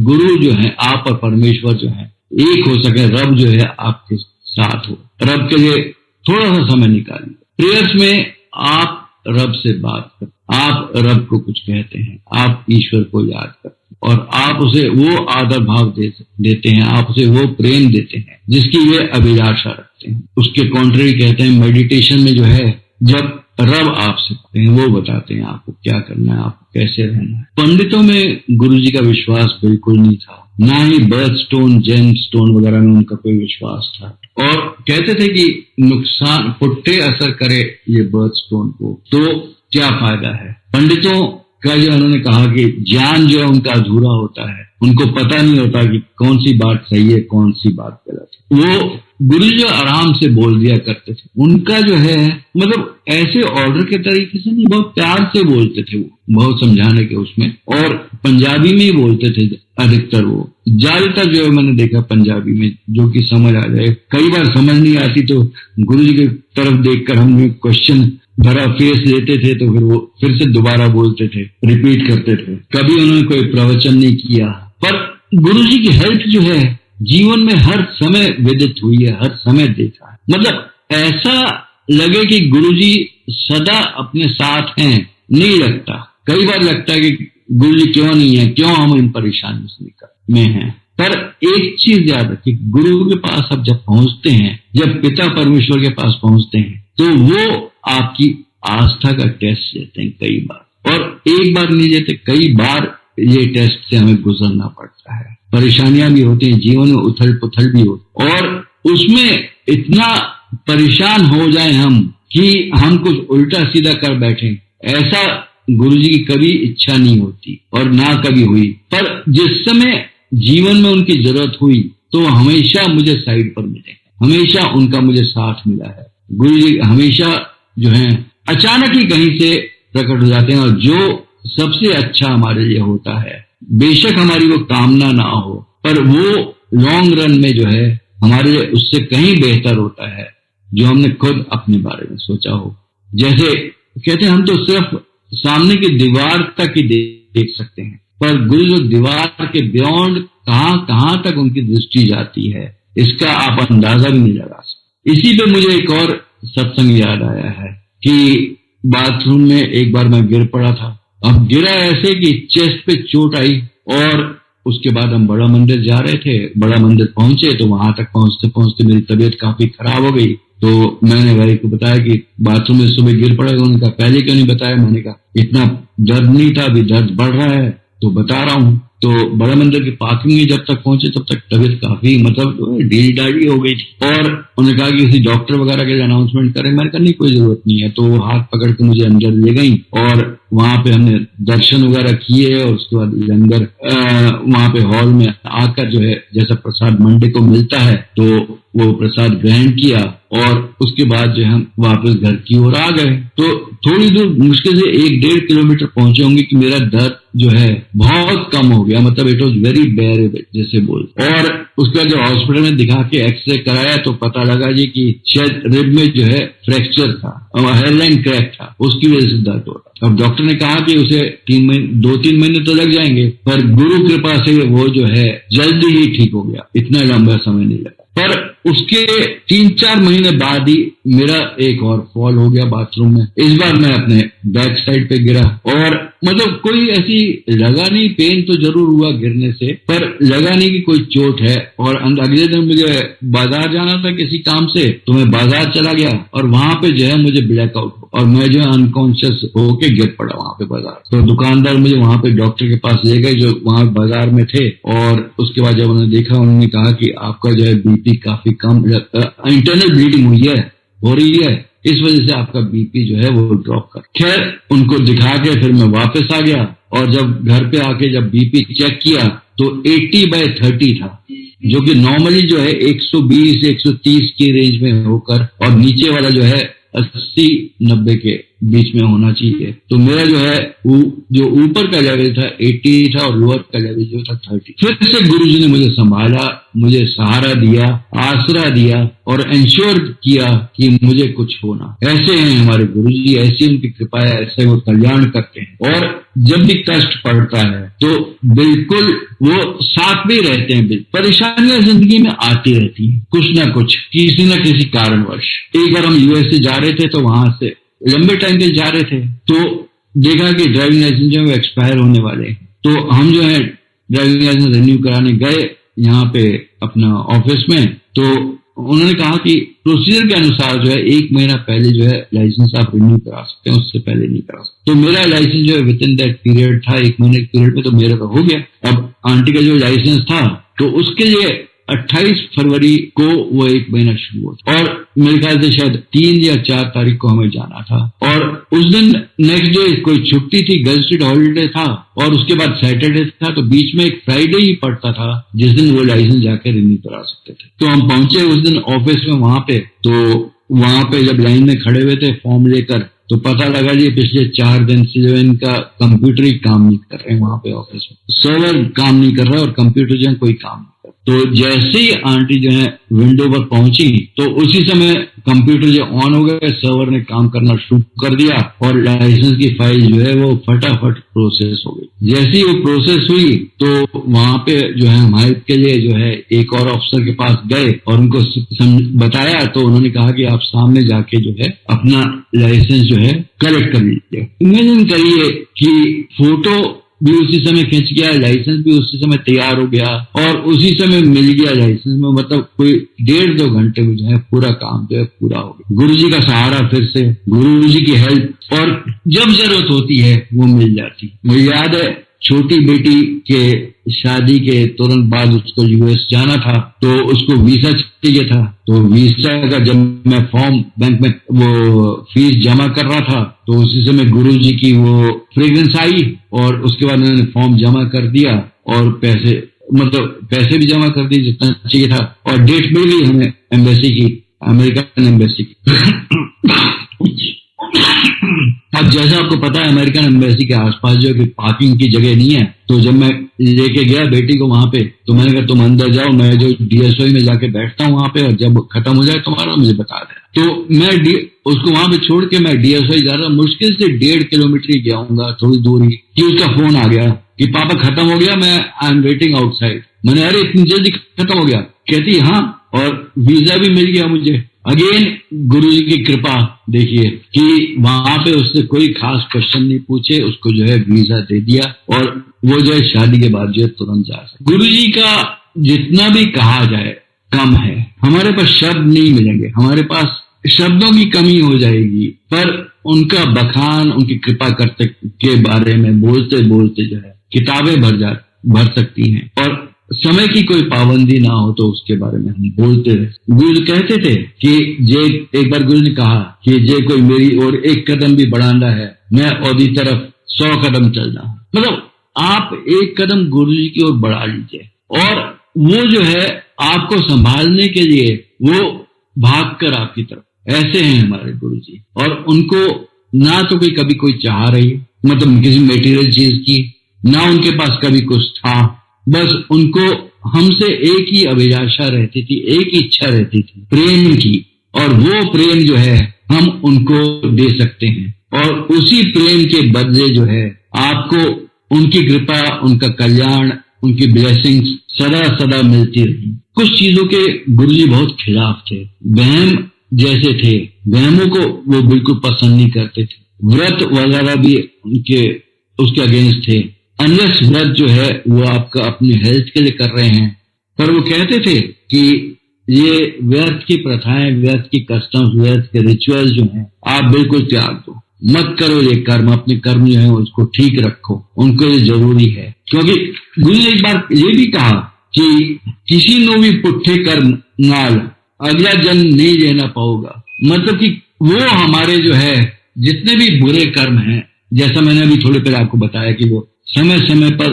गुरु जो है, आप और परमेश्वर जो है एक हो सके, रब जो है आपके साथ हो, रब के लिए थोड़ा सा समय निकालिए। प्रेयर्स में आप रब से बात करते, आप रब को कुछ कहते हैं, आप ईश्वर को याद करते हैं और आप उसे वो आदर भाव देते हैं, आप उसे वो प्रेम देते हैं जिसकी वे अभिलाषा रखते हैं। उसके कॉन्ट्ररी कहते हैं मेडिटेशन में जो है, जब रब आपसे कहते हैं, वो बताते हैं आपको क्या करना है, आपको कैसे रहना है। पंडितों में गुरु जी का विश्वास बिल्कुल नहीं था, ना ही बर्थ स्टोन, जेम स्टोन वगैरह में उनका कोई विश्वास था। और कहते थे कि नुकसान, पुट्टे असर करे ये बर्थ स्टोन को तो क्या फायदा है। पंडितों का जो उन्होंने कहा कि ज्ञान जो है उनका अधूरा होता है, उनको पता नहीं होता कि कौन सी बात सही है, कौन सी बात गलत है। वो गुरु जी आराम से बोल दिया करते थे। उनका जो है मतलब ऐसे ऑर्डर के तरीके से नहीं, बहुत प्यार से बोलते थे वो, बहुत समझाने के उसमें, और पंजाबी में ही बोलते थे अधिकतर। वो ज्यादातर जो है मैंने देखा पंजाबी में, जो कि समझ आ जाए। कई बार समझ नहीं आती तो गुरु जी की तरफ देखकर हम क्वेश्चन भरा फेस लेते थे, तो फिर वो फिर से दोबारा बोलते थे, रिपीट करते थे। कभी उन्होंने कोई प्रवचन नहीं किया, पर गुरु जी की हेल्प जो है जीवन में हर समय विदित हुई है, हर समय देखा है। मतलब ऐसा लगे कि गुरु जी सदा अपने साथ हैं, नहीं लगता। कई बार लगता है कि गुरु जी क्यों नहीं है, क्यों हम इन परेशानी में हैं। पर एक चीज याद रखिए, गुरु के पास आप जब पहुंचते हैं, जब पिता परमेश्वर के पास पहुंचते हैं, तो वो आपकी आस्था का टेस्ट लेते हैं कई बार, और एक बार नहीं लेते, कई बार ये टेस्ट से हमें गुजरना पड़ता है। परेशानियां भी होती हैं जीवन में, उथल पुथल भी होती, और उसमें इतना परेशान हो जाए हम कि हम कुछ उल्टा सीधा कर बैठे, ऐसा गुरुजी की कभी इच्छा नहीं होती और ना कभी हुई। पर जिस समय जीवन में उनकी जरूरत हुई तो हमेशा मुझे साइड पर मिले, हमेशा उनका मुझे साथ मिला है। गुरुजी हमेशा जो है अचानक ही कहीं से प्रकट हो जाते हैं, और जो सबसे अच्छा हमारे लिए होता है, बेशक हमारी वो कामना ना हो, पर वो लॉन्ग रन में जो है हमारे लिए उससे कहीं बेहतर होता है जो हमने खुद अपने बारे में सोचा हो। जैसे कहते हैं हम तो सिर्फ सामने की दीवार तक ही देख सकते हैं, पर गुरु जो दीवार के बियॉन्ड कहां तक उनकी दृष्टि जाती है, इसका आप अंदाजा भी नहीं लगा सकते। इसी पे मुझे एक और सत्संग याद आया है कि बाथरूम में एक बार मैं गिर पड़ा था। अब गिरा ऐसे कि चेस्ट पे चोट आई, और उसके बाद हम बड़ा मंदिर जा रहे थे। बड़ा मंदिर पहुंचे तो वहां तक पहुंचते पहुंचते मेरी तबीयत काफी खराब हो गई। तो मैंने भाई को बताया कि बाथरूम में सुबह गिर पड़ा। उन्होंने कहा पहले क्यों नहीं बताया। मैंने कहा इतना दर्द नहीं था, अभी दर्द बढ़ रहा है तो बता रहा हूँ। तो बड़ा मंदिर के पार्किंग में जब तक पहुंचे तब तक तबीयत काफी मतलब ढीली ढाली हो गई थी, और उन्होंने कहा कि किसी डॉक्टर वगैरह के लिए अनाउंसमेंट करें। मैंने कहा नहीं, कोई जरूरत नहीं है। तो वो हाथ पकड़ के मुझे अंदर ले गई, और वहां पे हमने दर्शन वगैरह किए, और उसके बाद लंगर वहां पे हॉल में आकर जो है जैसा प्रसाद मंडे को मिलता है तो वो प्रसाद ग्रहण किया, और उसके बाद जो हम वापस घर की ओर आ गए। तो थोड़ी दूर मुश्किल से 1-1.5 किलोमीटर पहुंचे होंगे कि मेरा दर्द जो है बहुत कम हो गया, मतलब इट वॉज वेरी बेयरेबल जैसे बोल। और उसका जो हॉस्पिटल में दिखा के एक्सरे कराया तो पता लगा जी कि शायद रिब में जो है फ्रैक्चर था और हेयरलाइन क्रैक था, उसकी वजह से दर्द हो रहा। अब डॉक्टर ने कहा कि उसे 2-3 महीने तो लग जाएंगे, पर गुरु कृपा से वो जो है जल्दी ही ठीक हो गया, इतना लंबा समय नहीं लगा। पर उसके 3-4 महीने बाद ही मेरा एक और फॉल हो गया बाथरूम में। इस बार मैं अपने बैक साइड पे गिरा और मतलब कोई ऐसी लगा नहीं, पेन तो जरूर हुआ गिरने से, पर लगा नहीं कि कोई चोट है। और अगले दिन मुझे बाजार जाना था किसी काम से, तो मैं बाजार चला गया और वहां पे जो है मुझे ब्लैकआउट और मैं जो है अनकॉन्शियस होके गिर पड़ा वहां पे बाजार। तो दुकानदार मुझे वहां पे डॉक्टर के पास ले गए जो वहां बाजार में थे, और उसके बाद जब उन्होंने देखा, उन्होंने कहा कि आपका जो है बीपी काफी कम, इंटरनल ब्लीडिंग हुई है, हो रही है, इस वजह से आपका बीपी जो है वो ड्रॉप कर। खैर उनको दिखा के फिर मैं वापस आ गया, और जब घर पे आके जब बीपी चेक किया तो 80/30 था, जो कि नॉर्मली जो है 120-130 की रेंज में होकर, और नीचे वाला जो है 80-90 के बीच में होना चाहिए। तो मेरा जो है जो ऊपर का लेवल था 80 था और लोअर का लेवल जो था 30। फिर से गुरुजी ने मुझे संभाला, मुझे सहारा दिया, आसरा दिया और इंश्योर किया कि मुझे कुछ होना। ऐसे हैं हमारे गुरुजी, ऐसी उनकी कृपा है, ऐसे वो कल्याण करते हैं। और जब भी कष्ट पड़ता है तो बिल्कुल वो साथ में रहते हैं। परेशानियां जिंदगी में आती रहती हैं, कुछ ना कुछ, किसी न किसी कारणवश। एक बार हम यूएसए जा रहे थे, तो वहां से लंबे टाइम पे जा रहे थे, तो देखा कि ड्राइविंग लाइसेंस जो है एक्सपायर होने वाले हैं। तो हम जो है ड्राइविंग लाइसेंस रिन्यू कराने गए यहाँ पे अपना ऑफिस में। तो उन्होंने कहा कि प्रोसीजर के अनुसार जो है 1 महीना पहले जो है लाइसेंस आप रिन्यू करा सकते हैं, उससे पहले नहीं करा सकते। तो मेरा लाइसेंस जो है विद इन दैट पीरियड था, 1 महीने के पीरियड में, तो मेरा तो हो गया। अब आंटी का जो लाइसेंस था तो उसके लिए 28 फरवरी को वो 1 महीना शुरू हुआ, और मेरे ख्याल से शायद 3 या 4 तारीख को हमें जाना था। और उस दिन नेक्स्ट डे कोई छुट्टी थी, गजटेड हॉलीडे था, और उसके बाद सैटरडे था, तो बीच में एक फ्राइडे ही पड़ता था जिस दिन वो लाइसेंस जाकर रिन्यू करा सकते थे। तो हम पहुंचे उस दिन ऑफिस में वहां पे, तो वहां पे जब लाइन में खड़े हुए थे फॉर्म लेकर, तो पता लगा जी पिछले 4 दिन से जो इनका कंप्यूटर ही काम नहीं कर रहे हैं, वहां पे ऑफिस में सर्वर काम नहीं कर रहा और कंप्यूटर जो है कोई काम नहीं कर। तो जैसे ही आंटी जो है विंडो पर पहुंची, तो उसी समय कंप्यूटर जो ऑन हो गया, सर्वर ने काम करना शुरू कर दिया, और लाइसेंस की फाइल जो है वो फटाफट प्रोसेस हो गई। जैसे ही वो प्रोसेस हुई तो वहां पे जो है हम हेल्प के लिए जो है एक और ऑफिसर के पास गए और उनको बताया, तो उन्होंने कहा कि आप सामने जाके जो है अपना लाइसेंस जो है कलेक्ट कर लीजिए। इमेजिन करिए कि फोटो भी उसी समय खींच गया, लाइसेंस भी उसी समय तैयार हो गया, और उसी समय मिल गया लाइसेंस में, मतलब कोई 1.5-2 घंटे में जो है पूरा काम जो है पूरा हो गया। गुरुजी का सहारा, फिर से गुरुजी की हेल्प, और जब जरूरत होती है वो मिल जाती। मुझे याद है छोटी बेटी के शादी के तुरंत बाद उसको यूएस जाना था, तो उसको वीजा चाहिए था। तो वीजा का जब मैं फॉर्म बैंक में वो फीस जमा कर रहा था, तो उसी समय गुरुजी की वो फ्रेग्रेंस आई, और उसके बाद मैंने फॉर्म जमा कर दिया, और पैसे भी जमा कर दिए जितना चाहिए था, और डेट मिल गई हमें एम्बेसी की, अमेरिकन एम्बेसी की। अब जैसा आपको पता है अमेरिकन एम्बेसी के आसपास जो कि पार्किंग की जगह नहीं है, तो जब मैं लेके गया बेटी को वहां पे, तो मैंने कहा तुम अंदर जाओ, मैं जो डीएसओ में जाके बैठता हूँ वहां पे, और जब खत्म हो जाए तुम्हारा मुझे बता देना। तो मैं उसको वहां पे छोड़ के मैं डीएसओ जा रहा, मुश्किल से 1.5 किलोमीटर ही गया हूँ, थोड़ी दूर ही, कि उसका फोन आ गया कि पापा खत्म हो गया, मैं आई एम वेटिंग आउटसाइड। मैंने अरे इतनी जल्दी खत्म हो गया? कहती हाँ, और वीजा भी मिल गया मुझे। अगेन गुरुजी की कृपा देखिए कि वहां पे उससे कोई खास क्वेश्चन नहीं पूछे, उसको जो है वीजा दे दिया, और वो जो है शादी के बाद जो है तुरंत जा सकते। गुरुजी का जितना भी कहा जाए कम है, हमारे पास शब्द नहीं मिलेंगे, हमारे पास शब्दों की कमी हो जाएगी, पर उनका बखान, उनकी कृपा करते के बारे में बोलते बोलते जो है किताबें भर सकती हैं, और समय की कोई पाबंदी ना हो तो उसके बारे में हम बोलते रहे। गुरु कहते थे कि एक बार गुरु ने कहा कि जे कोई मेरी ओर 1 कदम भी बढ़ाना है, मैं ओदी तरफ 100 कदम चलना। मतलब आप 1 कदम गुरु जी की ओर बढ़ा लीजिए, और वो जो है आपको संभालने के लिए वो भाग कर आपकी तरफ। ऐसे हैं हमारे गुरु जी, और उनको ना तो कोई कभी कोई चाह रही, मतलब किसी मेटीरियल चीज की, ना उनके पास कभी कुछ था। बस उनको हमसे एक ही अभिलाषा रहती थी, एक ही इच्छा रहती थी, प्रेम की। और वो प्रेम जो है हम उनको दे सकते हैं, और उसी प्रेम के बदले जो है आपको उनकी कृपा, उनका कल्याण, उनकी ब्लेसिंग्स सदा सदा मिलती रही। कुछ चीजों के गुरुजी बहुत खिलाफ थे, वहम जैसे थे, वहमों को वो बिल्कुल पसंद नहीं करते थे। व्रत वगैरह भी उनके उसके अगेंस्ट थे। अनलेस व्रत जो है वो आपका अपने हेल्थ के लिए कर रहे हैं, पर वो कहते थे कि ये व्यर्थ की प्रथाएं, व्यर्थ की कस्टम्स, व्यर्थ के रिचुअल्स जो हैं आप बिल्कुल त्याग दो, मत करो ये कर्म, अपने कर्म जो है उसको ठीक रखो, उनको ये जरूरी है। क्योंकि गुरु ने एक बार ये भी कहा कि किसी नो भी पुट्ठे कर्म नाल अगला जन्म नहीं लेना पाओगा। मतलब कि वो हमारे जो है जितने भी बुरे कर्म हैं, जैसा मैंने अभी थोड़ी पहले आपको बताया कि वो समय समय पर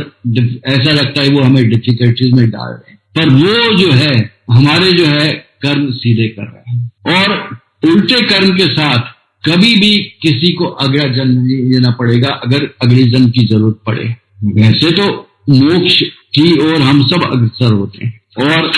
ऐसा लगता है वो हमें डिफिकल्टीज में डाल रहे हैं, पर वो जो है हमारे जो है कर्म सीधे कर रहे हैं। और उल्टे कर्म के साथ कभी भी किसी को अगला जन्म नहीं लेना पड़ेगा अगर अगले जन्म की जरूरत पड़े। वैसे तो मोक्ष की ओर हम सब अग्रसर होते हैं और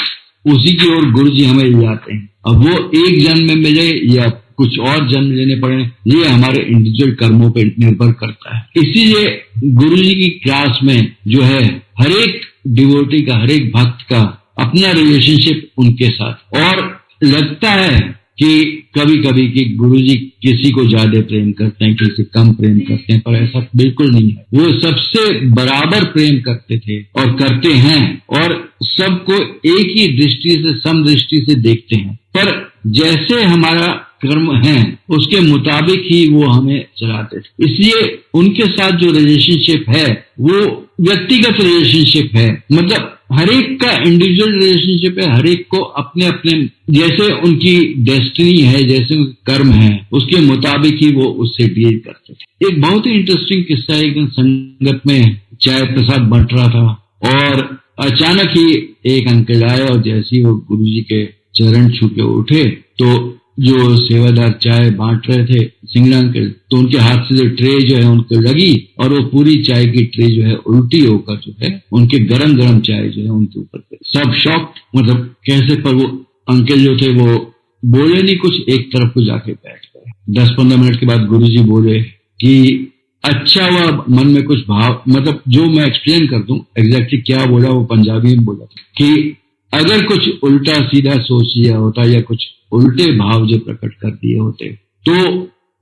उसी की ओर गुरु जी हमें ले जाते हैं। अब वो एक जन्म में मिले या कुछ और जन्म लेने पड़े, ये हमारे इंडिविजुअल कर्मों पर निर्भर करता है। इसीलिए गुरु जी की क्लास में जो है हर एक डिवोटी का, हर एक भक्त का अपना रिलेशनशिप उनके साथ, और लगता है कि कभी कभी कि गुरुजी किसी को ज्यादा प्रेम करते हैं, किसी कम प्रेम करते हैं, पर ऐसा बिल्कुल नहीं है। वो सबसे बराबर प्रेम करते थे और करते हैं, और सबको एक ही दृष्टि से, समदृष्टि से देखते हैं। पर जैसे हमारा कर्म है उसके मुताबिक ही वो हमें चलाते थे। इसलिए उनके साथ जो रिलेशनशिप है वो व्यक्तिगत रिलेशनशिप है, मतलब हर एक का इंडिविजुअल रिलेशनशिप है। हर एक को अपने अपने जैसे उनकी डेस्टिनी है, जैसे उनके कर्म है, उसके मुताबिक ही वो उससे डील करते थे। एक बहुत ही इंटरेस्टिंग किस्सा है, एक दिन संगत में चाय प्रसाद बंट रहा था और अचानक ही एक अंकल आए और जैसे ही वो गुरुजी के चरण छू के उठे तो जो सेवादार चाय बांट रहे थे सिंगड़ा अंकल, तो उनके हाथ से जो ट्रे जो है उनको लगी और वो पूरी चाय की ट्रे जो है उल्टी होकर जो है उनके गरम गरम चाय जो है उनके ऊपर पे। सब शॉक, मतलब कैसे, पर वो अंकल जो थे वो बोले नहीं कुछ, एक तरफ को जाके बैठ गए। 10-15 मिनट के बाद गुरुजी बोले कि अच्छा हुआ मन में कुछ भाव, मतलब जो मैं एक्सप्लेन कर दूं एग्जैक्टली क्या बोला, वो पंजाबी में बोला कि अगर कुछ उल्टा सीधा सोच लिया होता या कुछ उल्टे भाव जो प्रकट कर दिए होते तो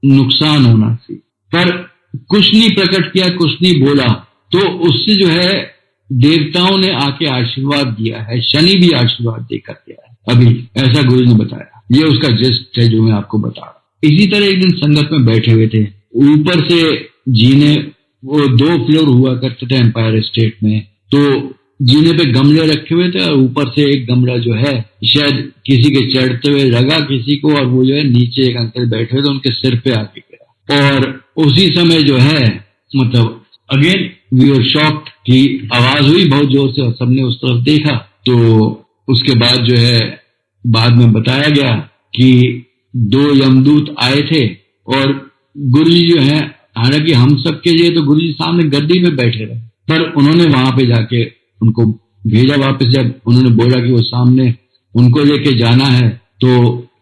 नुकसान होना थी, पर कुछ नहीं प्रकट किया, कुछ नहीं बोला, तो उससे जो है देवताओं ने आके आशीर्वाद दिया है, शनि भी आशीर्वाद देकर गया है। अभी ऐसा गुरु ने बताया, ये उसका जिस्ट है जो मैं आपको बता रहा। इसी तरह एक दिन संगत में बैठे हुए थे, ऊपर से जीने, वो 2 फ्लोर हुआ करते थे एम्पायर स्टेट में, तो जीने पे गमले रखे हुए थे और ऊपर से एक गमला जो है शायद किसी के चढ़ते हुए लगा किसी को, और वो जो है नीचे एक अंकल बैठे हुए थे उनके सिर पे आके गिरा। और उसी समय जो है मतलब अगेन वी आर शॉक्ड कि आवाज हुई बहुत जोर से और सबने उस तरफ देखा। तो उसके बाद जो है बाद में बताया गया कि 2 यमदूत आए थे और गुरुजी जो है, हालांकि हम सबके लिए तो गुरुजी सामने गद्दी में बैठे रहे, पर उन्होंने वहां पे जाके उनको भेजा वापस। जब उन्होंने बोला कि वो सामने उनको लेके जाना है तो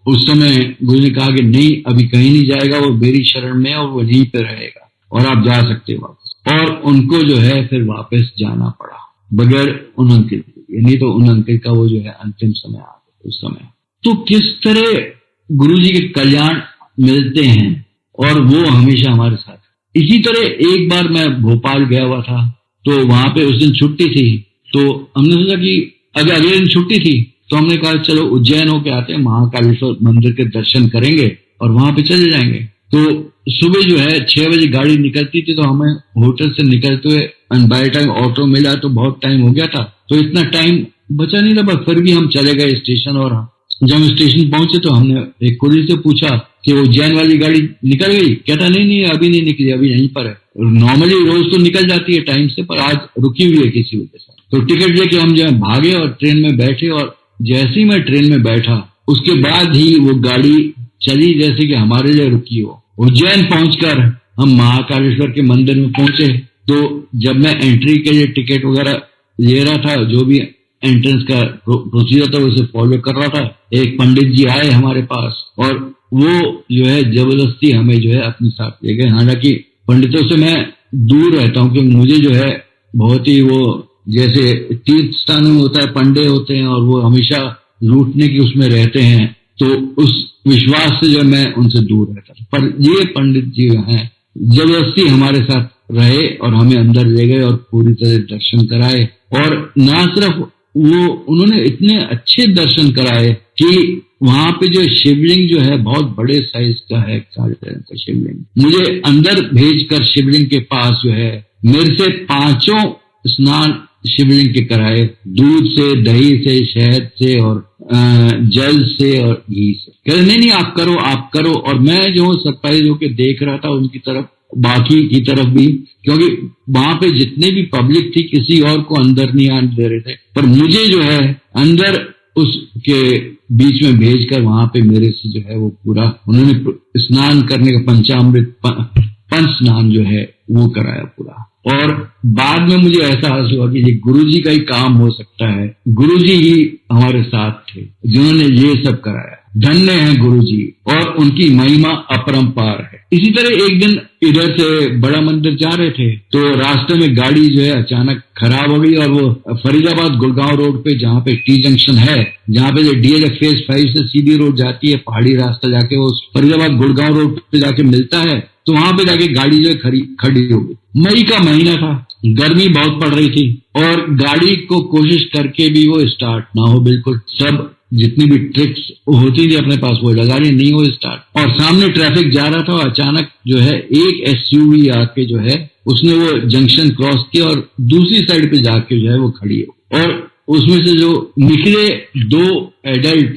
उस समय गुरु ने कहा कि नहीं, अभी कहीं नहीं जाएगा, वो मेरी शरण में है और वो यहीं पे रहेगा और आप जा सकते हो वापस। और उनको जो है फिर वापस जाना पड़ा बगैर उन अंकल के, नहीं तो उन अंकल का वो जो है अंतिम समय आ गया उस समय। तो किस तरह गुरु जी के कल्याण मिलते हैं और वो हमेशा हमारे साथ। इसी तरह एक बार मैं भोपाल गया हुआ था, तो वहां पे उस दिन छुट्टी थी, तो हमने सोचा कि अगर अगले दिन छुट्टी थी तो हमने कहा चलो उज्जैन होके आते हैं, महाकालेश्वर मंदिर के दर्शन करेंगे और वहां पे चले जाएंगे। तो सुबह जो है 6 बजे गाड़ी निकलती थी, तो हमें होटल से निकलते हुए बाय टाइम ऑटो मिला तो बहुत टाइम हो गया था, तो इतना टाइम बचा नहीं था, बस फिर भी हम चले गए स्टेशन। और जब हम स्टेशन पहुंचे तो हमने एक कुली से पूछा कि उज्जैन वाली गाड़ी निकल गई? कहता नहीं अभी नहीं निकली, अभी यहीं पर है। नॉर्मली रोज तो निकल जाती है टाइम से, पर आज रुकी हुई है किसी वजह से। तो टिकट लेके हम जो है भागे और ट्रेन में बैठे, और जैसे ही मैं ट्रेन में बैठा उसके बाद ही वो गाड़ी चली जैसे कि हमारे लिए रुकी हो। उज्जैन पहुंचकर हम महाकालेश्वर के मंदिर में पहुंचे। तो जब मैं एंट्री के लिए टिकट वगैरह ले रहा था, जो भी एंट्रेंस का प्रोसीजर था उसे फॉलो कर रहा था, एक पंडित जी आए हमारे पास और वो जो है जबरदस्ती हमें जो है अपने साथ ले गए। हालांकि पंडितों से मैं दूर रहता हूँ क्योंकि मुझे जो है बहुत ही वो जैसे तीर्थ स्थानों में होता है, पंडे होते हैं और वो हमेशा लूटने की उसमें रहते हैं, तो उस विश्वास से जो मैं उनसे दूर रहता था। पर ये पंडित जी हैं जबरदस्ती हमारे साथ रहे और हमें अंदर ले गए और पूरी तरह दर्शन कराए। और ना सिर्फ वो, उन्होंने इतने अच्छे दर्शन कराए कि वहां पे जो शिवलिंग जो है बहुत बड़े साइज का है, 3.5 का शिवलिंग। मुझे अंदर भेजकर शिवलिंग के पास जो है मेरे से 5 स्नान शिवलिंग के कराए, दूध से, दही से, शहद से और जल से और घी से। कह रहे नहीं आप करो आप करो। और मैं जो सरप्राइज होकर देख रहा था उनकी तरफ, बाकी की तरफ भी, क्योंकि वहां पे जितने भी पब्लिक थी किसी और को अंदर नहीं आने दे रहे थे, पर मुझे जो है अंदर उसके बीच में भेजकर वहां पे मेरे से जो है वो पूरा उन्होंने स्नान करने का पंचामृत पंच स्नान जो है वो कराया पूरा। और बाद में मुझे एहसास हुआ कि ये गुरुजी का ही काम हो सकता है, गुरुजी ही हमारे साथ थे जिन्होंने ये सब कराया। धन्य है गुरुजी और उनकी महिमा अपरंपार है। इसी तरह एक दिन इधर से बड़ा मंदिर जा रहे थे तो रास्ते में गाड़ी जो है अचानक खराब हो गई और वो फरीदाबाद गुड़गांव रोड पे जहाँ पे टी जंक्शन है, जहाँ पे जो DLF फेज 5 से सीधी रोड जाती है, पहाड़ी रास्ता जाके वो फरीदाबाद गुड़गांव रोड पे जाके मिलता है, तो वहां पे जाके गाड़ी जो है खड़ी हो गई। मई का महीना था, गर्मी बहुत पड़ रही थी और गाड़ी को कोशिश करके भी वो स्टार्ट ना हो, बिल्कुल सब जितनी भी ट्रिक्स होती थी अपने पास वो लगा रही, नहीं हो स्टार्ट। और सामने ट्रैफिक जा रहा था, अचानक जो है एक SUV आके जो है उसने वो जंक्शन क्रॉस किया और दूसरी साइड पे जाके जो है वो खड़ी हो। और उसमें से जो निकले 2 एडल्ट,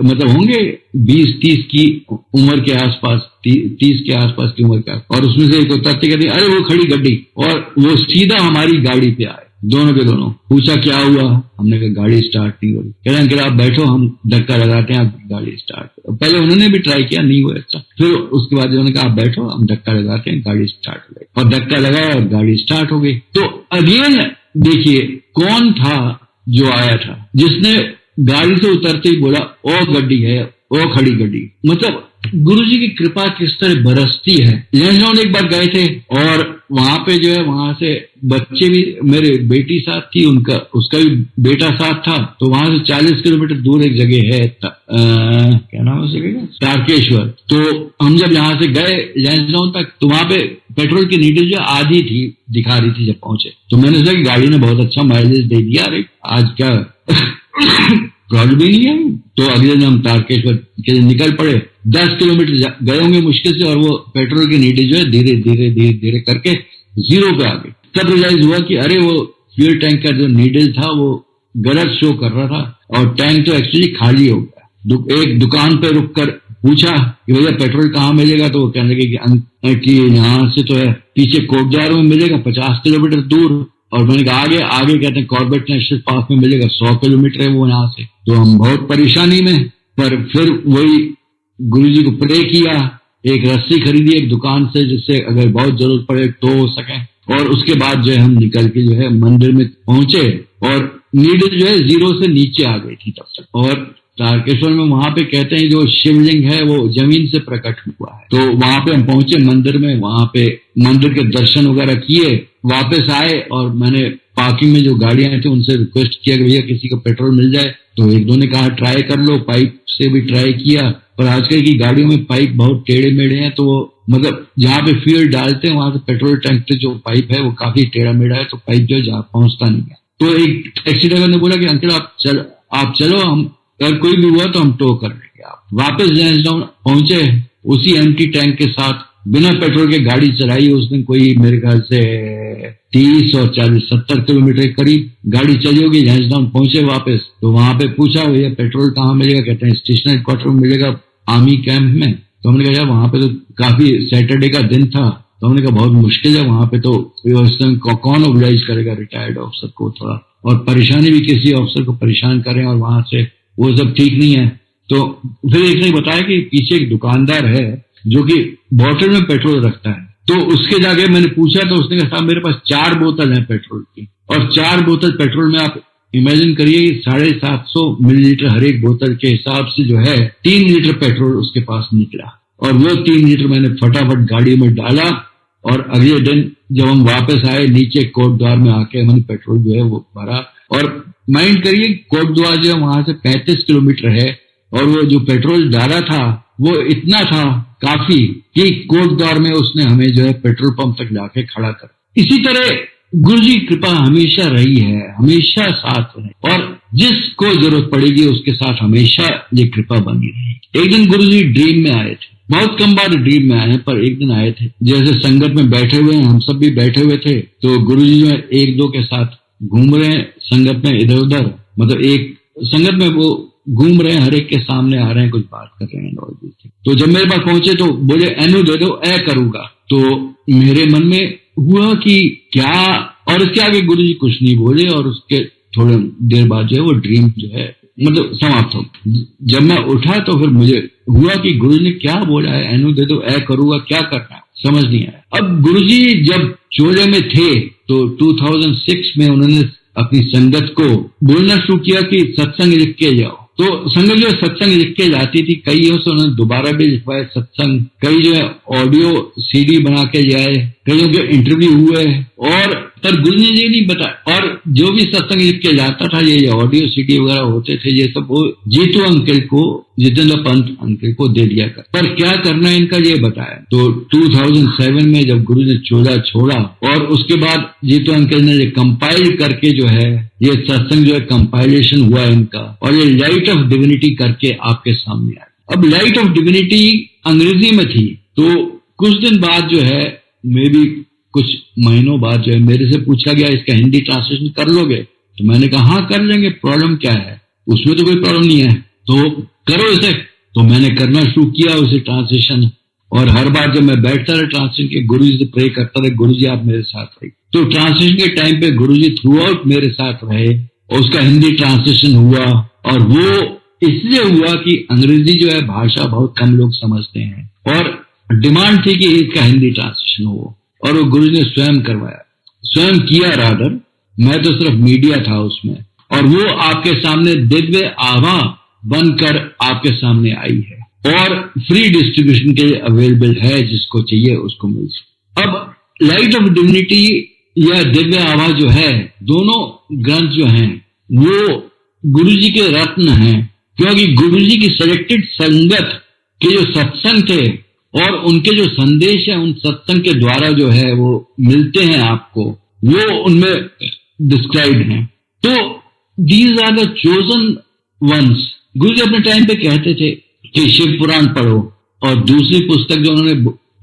मतलब होंगे 20-30 की उम्र के आसपास, 30 के आसपास की उम्र का, और उसमें से एक उतरते कहते अरे वो खड़ी गड्डी, और वो सीधा हमारी गाड़ी पे आए, दोनों के दोनों। पूछा क्या हुआ, हमने कहा गाड़ी स्टार्ट नहीं हो रही। कह रहे अंकल आप बैठो, हम धक्का लगाते हैं, आप गाड़ी स्टार्ट। पहले उन्होंने भी ट्राई किया, नहीं हुआ अच्छा, फिर उसके बाद उन्होंने कहा आप बैठो, हम धक्का लगाते हैं, गाड़ी स्टार्ट हो गई। और धक्का लगाया और गाड़ी स्टार्ट हो गई। तो अगेन देखिए कौन था जो आया था, जिसने गाड़ी से उतरते ही बोला ओ गड्डी है, ओ खड़ी गड्डी। मतलब गुरुजी की कृपा किस तरह बरसती है। लहसनौन एक बार गए थे और वहां पे जो है वहां से बच्चे भी, मेरे बेटी साथ थी, उसका भी बेटा साथ था, तो वहां से 40 किलोमीटर दूर एक जगह है, क्या नाम है उस जगह का, तारकेश्वर। तो हम जब यहाँ से गए लहसनौन तक तो वहां पे पेट्रोल की नीडल जो आधी थी दिखा रही थी जब पहुंचे। तो मैंने सोचा कि गाड़ी ने बहुत अच्छा माइलेज दे दिया, अरे आज क्या प्रॉब्लम भी नहीं है। तो अगले दिन हम तारकेश्वर के लिए निकल पड़े, 10 किलोमीटर गए होंगे मुश्किल से, और वो पेट्रोल की नीडल जो है धीरे धीरे धीरे धीरे करके 0 पे आ गई। तब रियलाइज हुआ कि अरे वो फ्यूल टैंक का जो नीडल था वो गलत शो कर रहा था और टैंक तो एक्चुअली खाली हो गया। एक दुकान पे रुककर पूछा कि भैया पेट्रोल कहाँ मिलेगा, तो वो कहने लगे कि यहाँ से तो है पीछे कोटद्वार में मिलेगा 50 किलोमीटर दूर। और मैंने कहा आगे कहते हैं कॉर्बेट नेशनल पार्क में मिलेगा, 100 किलोमीटर है वो यहाँ से। तो हम बहुत परेशानी में, पर फिर वही गुरुजी को प्रे किया, एक रस्सी खरीदी एक दुकान से जिससे अगर बहुत जरूरत पड़े तो हो सके। और उसके बाद जो है हम निकल के जो है मंदिर में पहुंचे और नीडल जो है 0 से नीचे आ गई थी तब तक। और तारकेश्वर में वहां पे कहते हैं जो शिवलिंग है वो जमीन से प्रकट हुआ है। तो वहां पे हम पहुंचे मंदिर में, वहां पे मंदिर के दर्शन वगैरह किए, वापस आए और मैंने पार्किंग में जो गाड़ियां थी उनसे रिक्वेस्ट किया कि भैया किसी को पेट्रोल मिल जाए। तो एक दो ने कहा ट्राई कर लो, पाइप से भी ट्राई किया, पर आजकल की गाड़ियों में पाइप बहुत टेढ़े मेढ़े हैं, तो मतलब जहाँ पे फ्यूल डालते हैं वहां से पेट्रोल टैंक से जो पाइप है वो काफी टेढ़ा मेढ़ा है, तो पाइप जो जहाँ पहुंचता नहीं है। तो एक टैक्सी ड्राइवर ने बोला कि अंकल आप चलो, हम अगर कोई भी हुआ तो हम टो कर लेंगे। आप वापस लैंसडाउन पहुंचे, उसी एम्प्टी टैंक के साथ बिना पेट्रोल के गाड़ी चलाई। उस दिन कोई मेरे ख्याल से 30 और 40-70 किलोमीटर के करीब गाड़ी चली होगी। लैंसडाउन पहुंचे वापस, तो वहां पे पूछा भैया पेट्रोल कहाँ मिलेगा, कहते हैं स्टेशन हेडक्वार्टर में मिलेगा आर्मी कैंप में। तो हमने कहा वहां पे तो काफी सैटरडे का दिन था, तो हमने कहा बहुत मुश्किल है वहां पे, तो कौन ऑब्लाइज करेगा रिटायर्ड ऑफिसर को थोड़ा, और परेशानी भी किसी ऑफिसर को परेशान करें और वहां से वो सब ठीक नहीं है। तो फिर एक ने बताया कि पीछे एक दुकानदार है जो कि बोतल में पेट्रोल रखता है। तो उसके जाके मैंने पूछा तो उसने कहा साहब मेरे पास 4 बोतल है पेट्रोल की, और 4 बोतल पेट्रोल में आप इमेजिन करिए 750 मिलीलीटर हर एक बोतल के हिसाब से जो है 3 लीटर पेट्रोल उसके पास निकला। और वो 3 लीटर मैंने फटाफट गाड़ी में डाला, और अगले दिन जब हम वापस आए नीचे कोट द्वार में आके मैंने पेट्रोल जो है वो भरा। और माइंड करिए कोट द्वार जो है वहां से 35 किलोमीटर है, और वो जो पेट्रोल डाला था वो इतना था काफी कि कोट द्वार में उसने हमें जो है पेट्रोल पंप तक जाके खड़ा कर। इसी तरह गुरु जी कृपा हमेशा रही है, हमेशा साथ रहे, और जिसको जरूरत पड़ेगी उसके साथ हमेशा ये कृपा बनी रही। एक दिन गुरु जी ड्रीम में आए थे, बहुत कम बार ड्रीम में आए हैं पर एक दिन आए थे। जैसे संगत में बैठे हुए हैं, हम सब भी बैठे हुए थे, तो गुरु जी जो है एक दो के साथ घूम रहे हैं संगत में इधर उधर, मतलब एक संगत में वो घूम रहे हैं, हर एक के सामने आ रहे हैं, कुछ बात कर रहे हैं। तो जब मेरे पास पहुंचे तो बोले एनु दे दो, ए करूंगा। तो मेरे मन में हुआ कि क्या, और इसके आगे गुरु जी कुछ नहीं बोले, और उसके थोड़ी देर बाद जो है वो ड्रीम जो है मतलब समाप्त हो। जब मैं उठा तो फिर मुझे हुआ कि गुरु ने क्या बोला है, एनु दे दो, ए करूंगा, क्या करना है समझ नहीं आया। अब गुरु जी जब चोले में थे तो 2006 में उन्होंने अपनी संगत को बोलना शुरू किया कि सत्संग लिख के जाओ। तो संगत जो सत्संग लिख के जाती थी, कईयों से उन्होंने दोबारा भी लिखवाए सत्संग, कई जो है ऑडियो सीडी बना के जाए, कईयों के इंटरव्यू हुए, और पर गुरु ने ये नहीं बताया। और जो भी सत्संग लिख के जाता था, ये ऑडियो सीडी वगैरह होते थे, ये सब वो जीतू अंकल को, जितेंद्र पंत अंकल को दे दिया कर, पर क्या करना है इनका ये बताया। तो 2007 में जब गुरु ने चोला छोड़ा, और उसके बाद जीतू अंकल ने ये कंपाइल करके जो है ये सत्संग जो है कंपाइलेशन हुआ इनका, और ये लाइट ऑफ डिविनिटी करके आपके सामने आया। अब लाइट ऑफ डिविनिटी अंग्रेजी में थी, तो कुछ दिन बाद जो है, मे बी कुछ महीनों बाद जो है मेरे से पूछा गया इसका हिंदी ट्रांसलेशन कर लोगे? तो मैंने कहा हाँ कर लेंगे, प्रॉब्लम क्या है, उसमें तो कोई प्रॉब्लम नहीं है, तो करो इसे। तो मैंने करना शुरू किया उसे ट्रांसलेशन, और हर बार जब मैं बैठता रहा ट्रांसलेशन के, गुरु जी से प्रे करता रहे, गुरु जी आप मेरे साथ रहे। तो ट्रांसलेशन के टाइम पे गुरु जी थ्रू आउट मेरे साथ रहे, और उसका हिंदी ट्रांसलेशन हुआ। और वो इसलिए हुआ कि अंग्रेजी जो है भाषा बहुत कम लोग समझते हैं, और डिमांड थी कि इसका हिंदी ट्रांसलेशन हो, और वो गुरु ने स्वयं करवाया, स्वयं किया रादर, मैं तो सिर्फ मीडिया था उसमें। और वो आपके सामने दिव्य आभा बनकर आपके सामने आई है, और फ्री डिस्ट्रीब्यूशन के लिए अवेलेबल है, जिसको चाहिए उसको मिल सकता। अब लाइट ऑफ डिविनिटी या दिव्य आभा जो है, दोनों ग्रंथ जो हैं वो गुरु जी के रत्न हैं, क्योंकि गुरु जी की सिलेक्टेड संगत के जो सत्संग थे और उनके जो संदेश है, उन सत्संग के द्वारा जो है वो मिलते हैं आपको, वो उनमें डिस्क्राइब्ड हैं। तो these are the chosen ones. Guru ji अपने टाइम पे कहते थे कि शिव पुराण पढ़ो, और दूसरी पुस्तक जो उन्होंने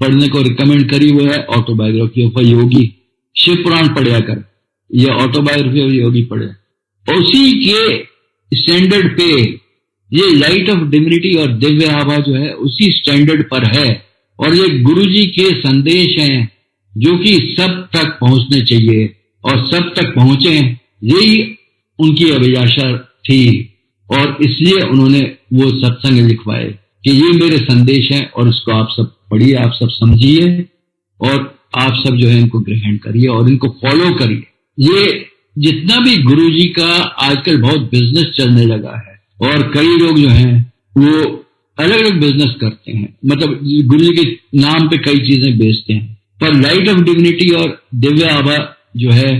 पढ़ने को रिकमेंड करी वो है ऑटोबायोग्राफी ऑफ अ योगी। शिव पुराण पढ़िया कर, या ऑटोबायोग्राफी ऑफ योगी पढ़े। उसी के स्टैंडर्ड पे ये लाइट ऑफ डिविनिटी और दिव्य आभा जो है उसी स्टैंडर्ड पर है, और ये गुरु जी के संदेश हैं जो कि सब तक पहुंचने चाहिए, और सब तक पहुंचे, यही उनकी अभिलाषा थी। और इसलिए उन्होंने वो सत्संग लिखवाए कि ये मेरे संदेश हैं, और इसको आप सब पढ़िए, आप सब समझिए, और आप सब जो है इनको ग्रहण करिए और इनको फॉलो करिए। ये जितना भी गुरु जी का आजकल बहुत बिजनेस चलने लगा है, और कई लोग जो हैं वो अलग अलग बिजनेस करते हैं, मतलब गुरु जी के नाम पे कई चीजें बेचते हैं, पर लाइट ऑफ डिविनिटी और दिव्य आभा जो है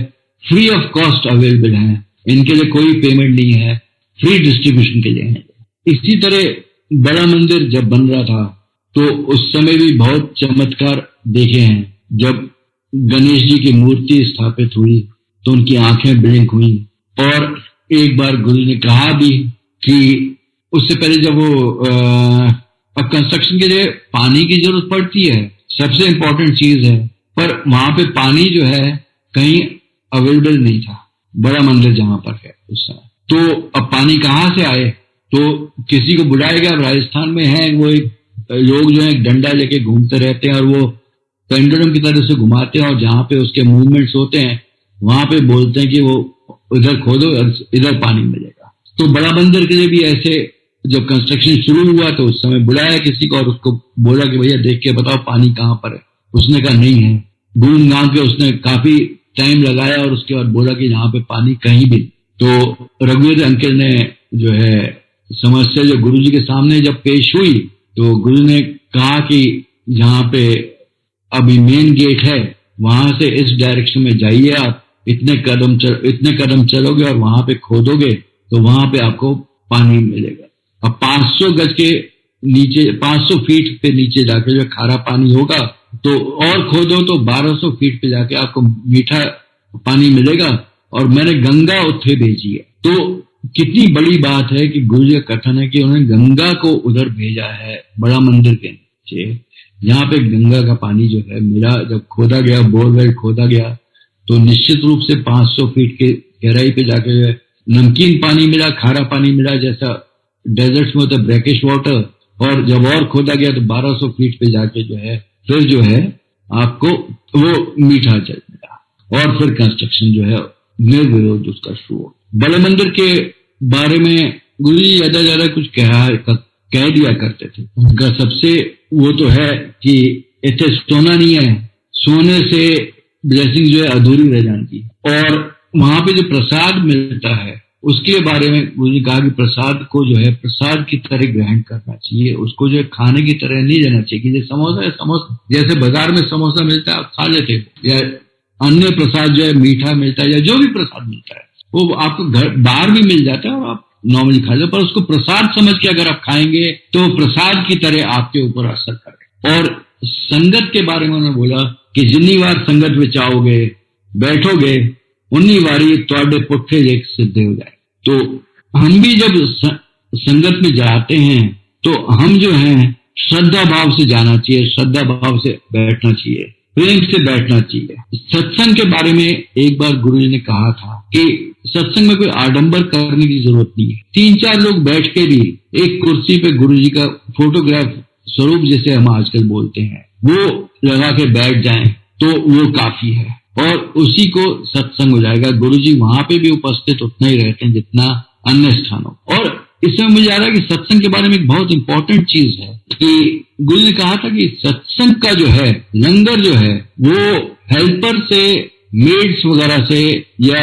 फ्री ऑफ कॉस्ट अवेलेबल है, इनके लिए कोई पेमेंट नहीं है, फ्री डिस्ट्रीब्यूशन के लिए है। इसी तरह बड़ा मंदिर जब बन रहा था तो उस समय भी बहुत चमत्कार देखे हैं। जब गणेश जी की मूर्ति स्थापित हुई तो उनकी आंखें ब्लिंक हुई, और एक बार गुरु ने कहा भी कि उससे पहले जब वो कंस्ट्रक्शन के लिए पानी की जरूरत पड़ती है, सबसे इंपॉर्टेंट चीज है, पर वहां पे पानी जो है कहीं अवेलेबल नहीं था, बड़ा मंदिर जहां पर है उस समय। तो अब पानी कहाँ से आए, तो किसी को बुलाएगा। राजस्थान में है वो एक लोग जो है एक डंडा लेके घूमते रहते हैं, और वो पेंडुलम की तरह से घुमाते हैं, और जहां पे उसके मूवमेंट्स होते हैं वहां पे बोलते हैं कि वो इधर खोदो, इधर पानी मिलेगा। तो बड़ा मंदिर के लिए भी ऐसे जब कंस्ट्रक्शन शुरू हुआ तो उस समय बुलाया किसी को और उसको बोला कि भैया देख के बताओ पानी कहाँ पर है। उसने कहा नहीं है। ढूंढ गांव के उसने काफी टाइम लगाया और उसके बाद बोला कि यहाँ पे पानी कहीं भी। तो रघुवीर अंकल ने जो है समस्या जो गुरुजी के सामने जब पेश हुई तो गुरु ने कहा कि जहाँ पे अभी मेन गेट है वहां से इस डायरेक्शन में जाइए, आप इतने कदम चलोगे और वहां पे खोदोगे तो वहां पे आपको पानी मिलेगा। अब 500 गज के नीचे 500 फीट पे नीचे जाके जो खारा पानी होगा तो और खोदो तो 1200 फीट पे जाके आपको मीठा पानी मिलेगा। और मैंने गंगा उत्थे भेजी है। तो कितनी बड़ी बात है कि गुरु जी का कथन है कि उन्होंने गंगा को उधर भेजा है बड़ा मंदिर के नीचे। यहाँ पे गंगा का पानी जो है मिला, जब खोदा गया, बोरवेल खोदा गया तो निश्चित रूप से 500 फीट के गहराई पे जाके जो है नमकीन पानी मिला, खारा पानी मिला, जैसा डेजर्ट्स में होता है ब्रैकिश वाटर। और जब और खोदा गया तो 1200 फीट पे जाके जो है फिर जो है आपको वो मीठा जल मिला। और फिर कंस्ट्रक्शन जो है निर्विरोध उसका शुरू हो। बड़े मंदिर के बारे में गुरु जी ज्यादा कुछ कह दिया करते थे। उनका सबसे वो तो है कि इतने सोना नहीं है, सोने से ब्लेसिंग जो है अधूरी रह जाती है। और वहां पे जो प्रसाद मिलता है उसके बारे में गुरु जी कहा कि प्रसाद को जो है प्रसाद की तरह ग्रहण करना चाहिए, उसको जो है खाने की तरह नहीं लेना चाहिए कि समोसा है समोसा, जैसे बाजार में समोसा मिलता है आप खा लेते हो, या अन्य प्रसाद जो है मीठा मिलता है या जो भी प्रसाद मिलता है वो आपको घर बाहर भी मिल जाता है और आप नॉर्मली खा लो, पर उसको प्रसाद समझ के अगर आप खाएंगे तो प्रसाद की तरह आपके ऊपर असर करे। और संगत के बारे में उन्होंने बोला कि जितनी बार संगत में आओगे बैठोगे उन्नी बारी तोड़े पुट्ठे एक सिद्ध हो जाए। तो हम भी जब संगत में जाते हैं तो हम जो है श्रद्धा भाव से जाना चाहिए, श्रद्धा भाव से बैठना चाहिए, प्रेम से बैठना चाहिए। सत्संग के बारे में एक बार गुरु जी ने कहा था कि सत्संग में कोई आडंबर करने की जरूरत नहीं है। 3-4 लोग बैठ के भी एक कुर्सी पे गुरु जी का फोटोग्राफ स्वरूप जैसे हम आजकल बोलते हैं वो लगा के बैठ जाएं तो वो काफी है और उसी को सत्संग हो जाएगा। गुरु जी वहां पे भी उपस्थित उतना ही रहते हैं जितना अन्य स्थानों। और इसमें मुझे आ रहा है कि सत्संग के बारे में एक बहुत इंपॉर्टेंट चीज है कि गुरु ने कहा था कि सत्संग का जो है लंगर जो है वो हेल्पर से, मेड्स वगैरह से या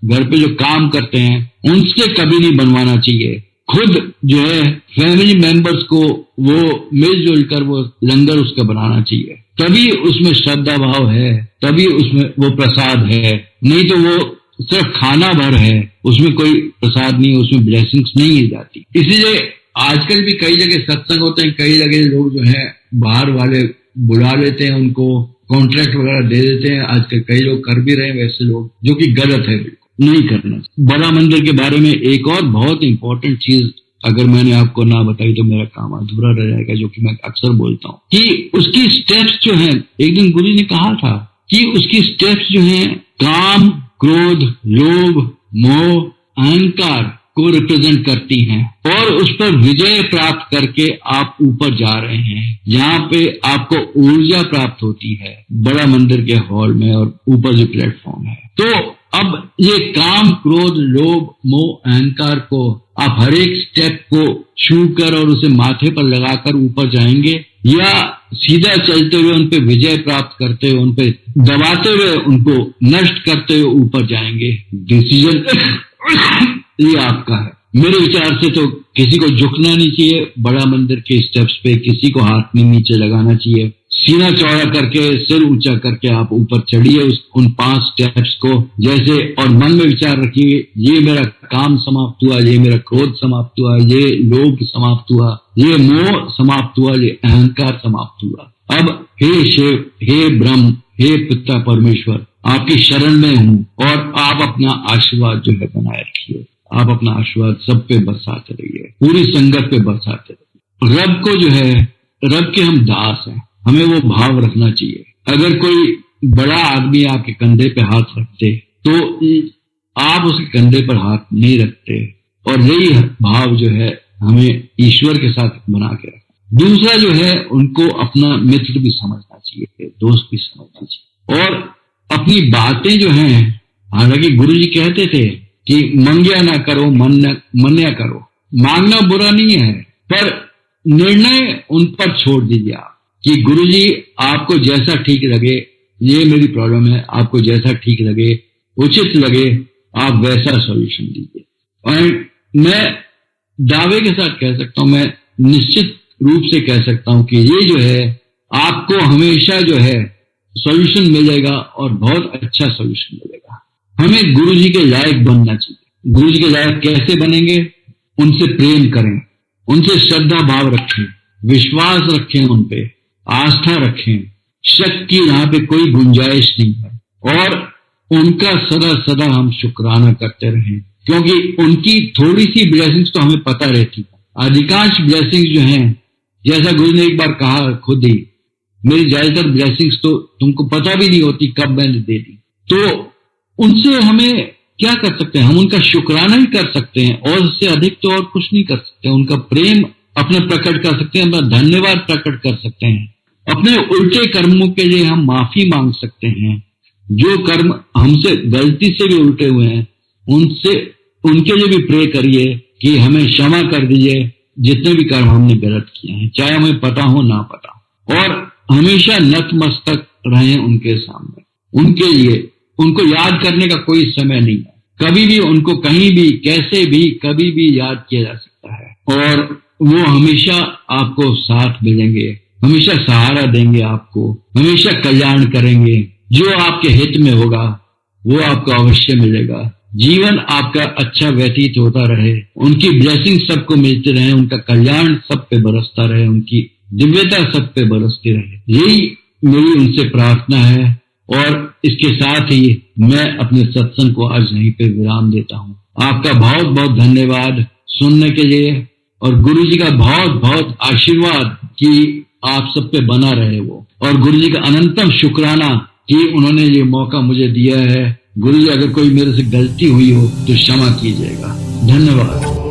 घर पे जो काम करते हैं उनसे कभी नहीं बनवाना चाहिए। खुद जो है फैमिली मेंबर्स को वो मिलजुल कर वो लंगर उसका बनाना चाहिए, तभी उसमें श्रद्धा भाव है, तभी उसमें वो प्रसाद है। नहीं तो वो सिर्फ खाना भर है, उसमें कोई प्रसाद नहीं, उसमें ब्लेसिंग्स नहीं मिल जाती। इसीलिए आजकल भी कई जगह सत्संग होते हैं, कई जगह लोग जो है बाहर वाले बुला लेते हैं, उनको कॉन्ट्रैक्ट वगैरह दे देते हैं। आजकल कई लोग कर भी रहे हैं वैसे लोग, जो कि गलत है, बिल्कुल नहीं करना। बड़ा मंदिर के बारे में एक और बहुत इंपॉर्टेंट चीज अगर मैंने आपको ना बताई तो मेरा काम अधूरा रह जाएगा, जो कि मैं अक्सर बोलता हूँ कि उसकी स्टेप्स जो है, एक दिन गुरु ने कहा था कि उसकी स्टेप्स जो है काम, क्रोध, लोभ, मोह, अहंकार को रिप्रेजेंट करती हैं और उस पर विजय प्राप्त करके आप ऊपर जा रहे हैं। यहाँ पे आपको ऊर्जा प्राप्त होती है बड़ा मंदिर के हॉल में और ऊपर जो प्लेटफॉर्म है। तो अब ये काम, क्रोध, लोभ, मोह, अहंकार को आप हर एक स्टेप को छू कर और उसे माथे पर लगाकर ऊपर जाएंगे या सीधा चलते हुए उन पे विजय प्राप्त करते हुए, उन पे दबाते हुए, उनको नष्ट करते हुए ऊपर जाएंगे। डिसीजन ये आपका है। मेरे विचार से तो किसी को झुकना नहीं चाहिए बड़ा मंदिर के स्टेप्स पे, किसी को हाथ में नीचे लगाना चाहिए। सीना चौड़ा करके, सिर ऊंचा करके आप ऊपर चढ़िए उन 5 स्टेप्स को जैसे, और मन में विचार रखिए ये मेरा काम समाप्त हुआ, ये मेरा क्रोध समाप्त हुआ, ये लोभ समाप्त हुआ, ये मोह समाप्त हुआ, ये अहंकार समाप्त हुआ। अब हे शिव, हे ब्रह्म, हे पिता परमेश्वर, आपकी शरण में हूं और आप अपना आशीर्वाद जो है बनाए रखिए। आप अपना आशीर्वाद सब पे बरसाते रहिए, पूरी संगत पे बरसाते रहिए। रब को जो है, रब के हम दास हैं, हमें वो भाव रखना चाहिए। अगर कोई बड़ा आदमी आपके कंधे पे हाथ रखते तो आप उसके कंधे पर हाथ नहीं रखते, और यही भाव जो है हमें ईश्वर के साथ बना के रखना। दूसरा जो है उनको अपना मित्र भी समझना चाहिए, दोस्त भी समझना चाहिए, और अपनी बातें जो हैं, हालांकि गुरु जी कहते थे कि मंग्या ना करो, मन्या करो, मांगना बुरा नहीं है, पर निर्णय उन पर छोड़ दीजिए आप कि गुरुजी आपको जैसा ठीक लगे, ये मेरी प्रॉब्लम है, आपको जैसा ठीक लगे, उचित लगे, आप वैसा सॉल्यूशन दीजिए। और मैं दावे के साथ कह सकता हूं, मैं निश्चित रूप से कह सकता हूं कि ये जो है आपको हमेशा जो है सॉल्यूशन मिलेगा और बहुत अच्छा सॉल्यूशन मिलेगा। हमें गुरुजी के लायक बनना चाहिए। गुरुजी के लायक कैसे बनेंगे? उनसे प्रेम करें, उनसे श्रद्धा भाव रखें, विश्वास रखें, उन पे आस्था रखें, शक की यहाँ पे कोई गुंजाइश नहीं है, और उनका सदा सदा हम शुक्राना करते रहें, क्योंकि उनकी थोड़ी सी ब्लेसिंग्स तो हमें पता रहती है। अधिकांश ब्लेसिंग्स जो हैं, जैसा गुरु ने एक बार कहा खुद ही, मेरी ज्यादातर ब्लेसिंग्स तो तुमको पता भी नहीं होती कब मैंने दे दी। तो उनसे हमें क्या कर सकते हैं? हम उनका शुक्राना ही कर सकते हैं, और उससे अधिक तो और कुछ नहीं कर सकते। उनका प्रेम अपने प्रकट कर सकते हैं, अपना धन्यवाद प्रकट कर सकते हैं, अपने उल्टे कर्मों के लिए हम माफी मांग सकते हैं। जो कर्म हमसे गलती से भी उल्टे हुए हैं, उनसे उनके लिए भी प्रे करिए कि हमें क्षमा कर दीजिए, जितने भी कर्म हमने गलत किए हैं, चाहे हमें पता हो ना पता। और हमेशा नतमस्तक रहें उनके सामने, उनके लिए। उनको याद करने का कोई समय नहीं है, कभी भी उनको कहीं भी कैसे भी कभी भी याद किया जा सकता है, और वो हमेशा आपको साथ मिलेंगे, हमेशा सहारा देंगे आपको, हमेशा कल्याण करेंगे। जो आपके हित में होगा वो आपको अवश्य मिलेगा। जीवन आपका अच्छा व्यतीत होता रहे, उनकी ब्लेसिंग सबको मिलती रहे, उनका कल्याण सब पे बरसता रहे, उनकी दिव्यता सब पे बरसती रहे, यही मेरी उनसे प्रार्थना है। और इसके साथ ही मैं अपने सत्संग को आज यहीं पे विराम देता हूँ। आपका बहुत बहुत धन्यवाद सुनने के लिए, और गुरु जी का बहुत बहुत आशीर्वाद कि आप सब पे बना रहे वो, और गुरु जी का अनंतम शुक्राना कि उन्होंने ये मौका मुझे दिया है। गुरु जी, अगर कोई मेरे से गलती हुई हो तो क्षमा कीजिएगा। धन्यवाद।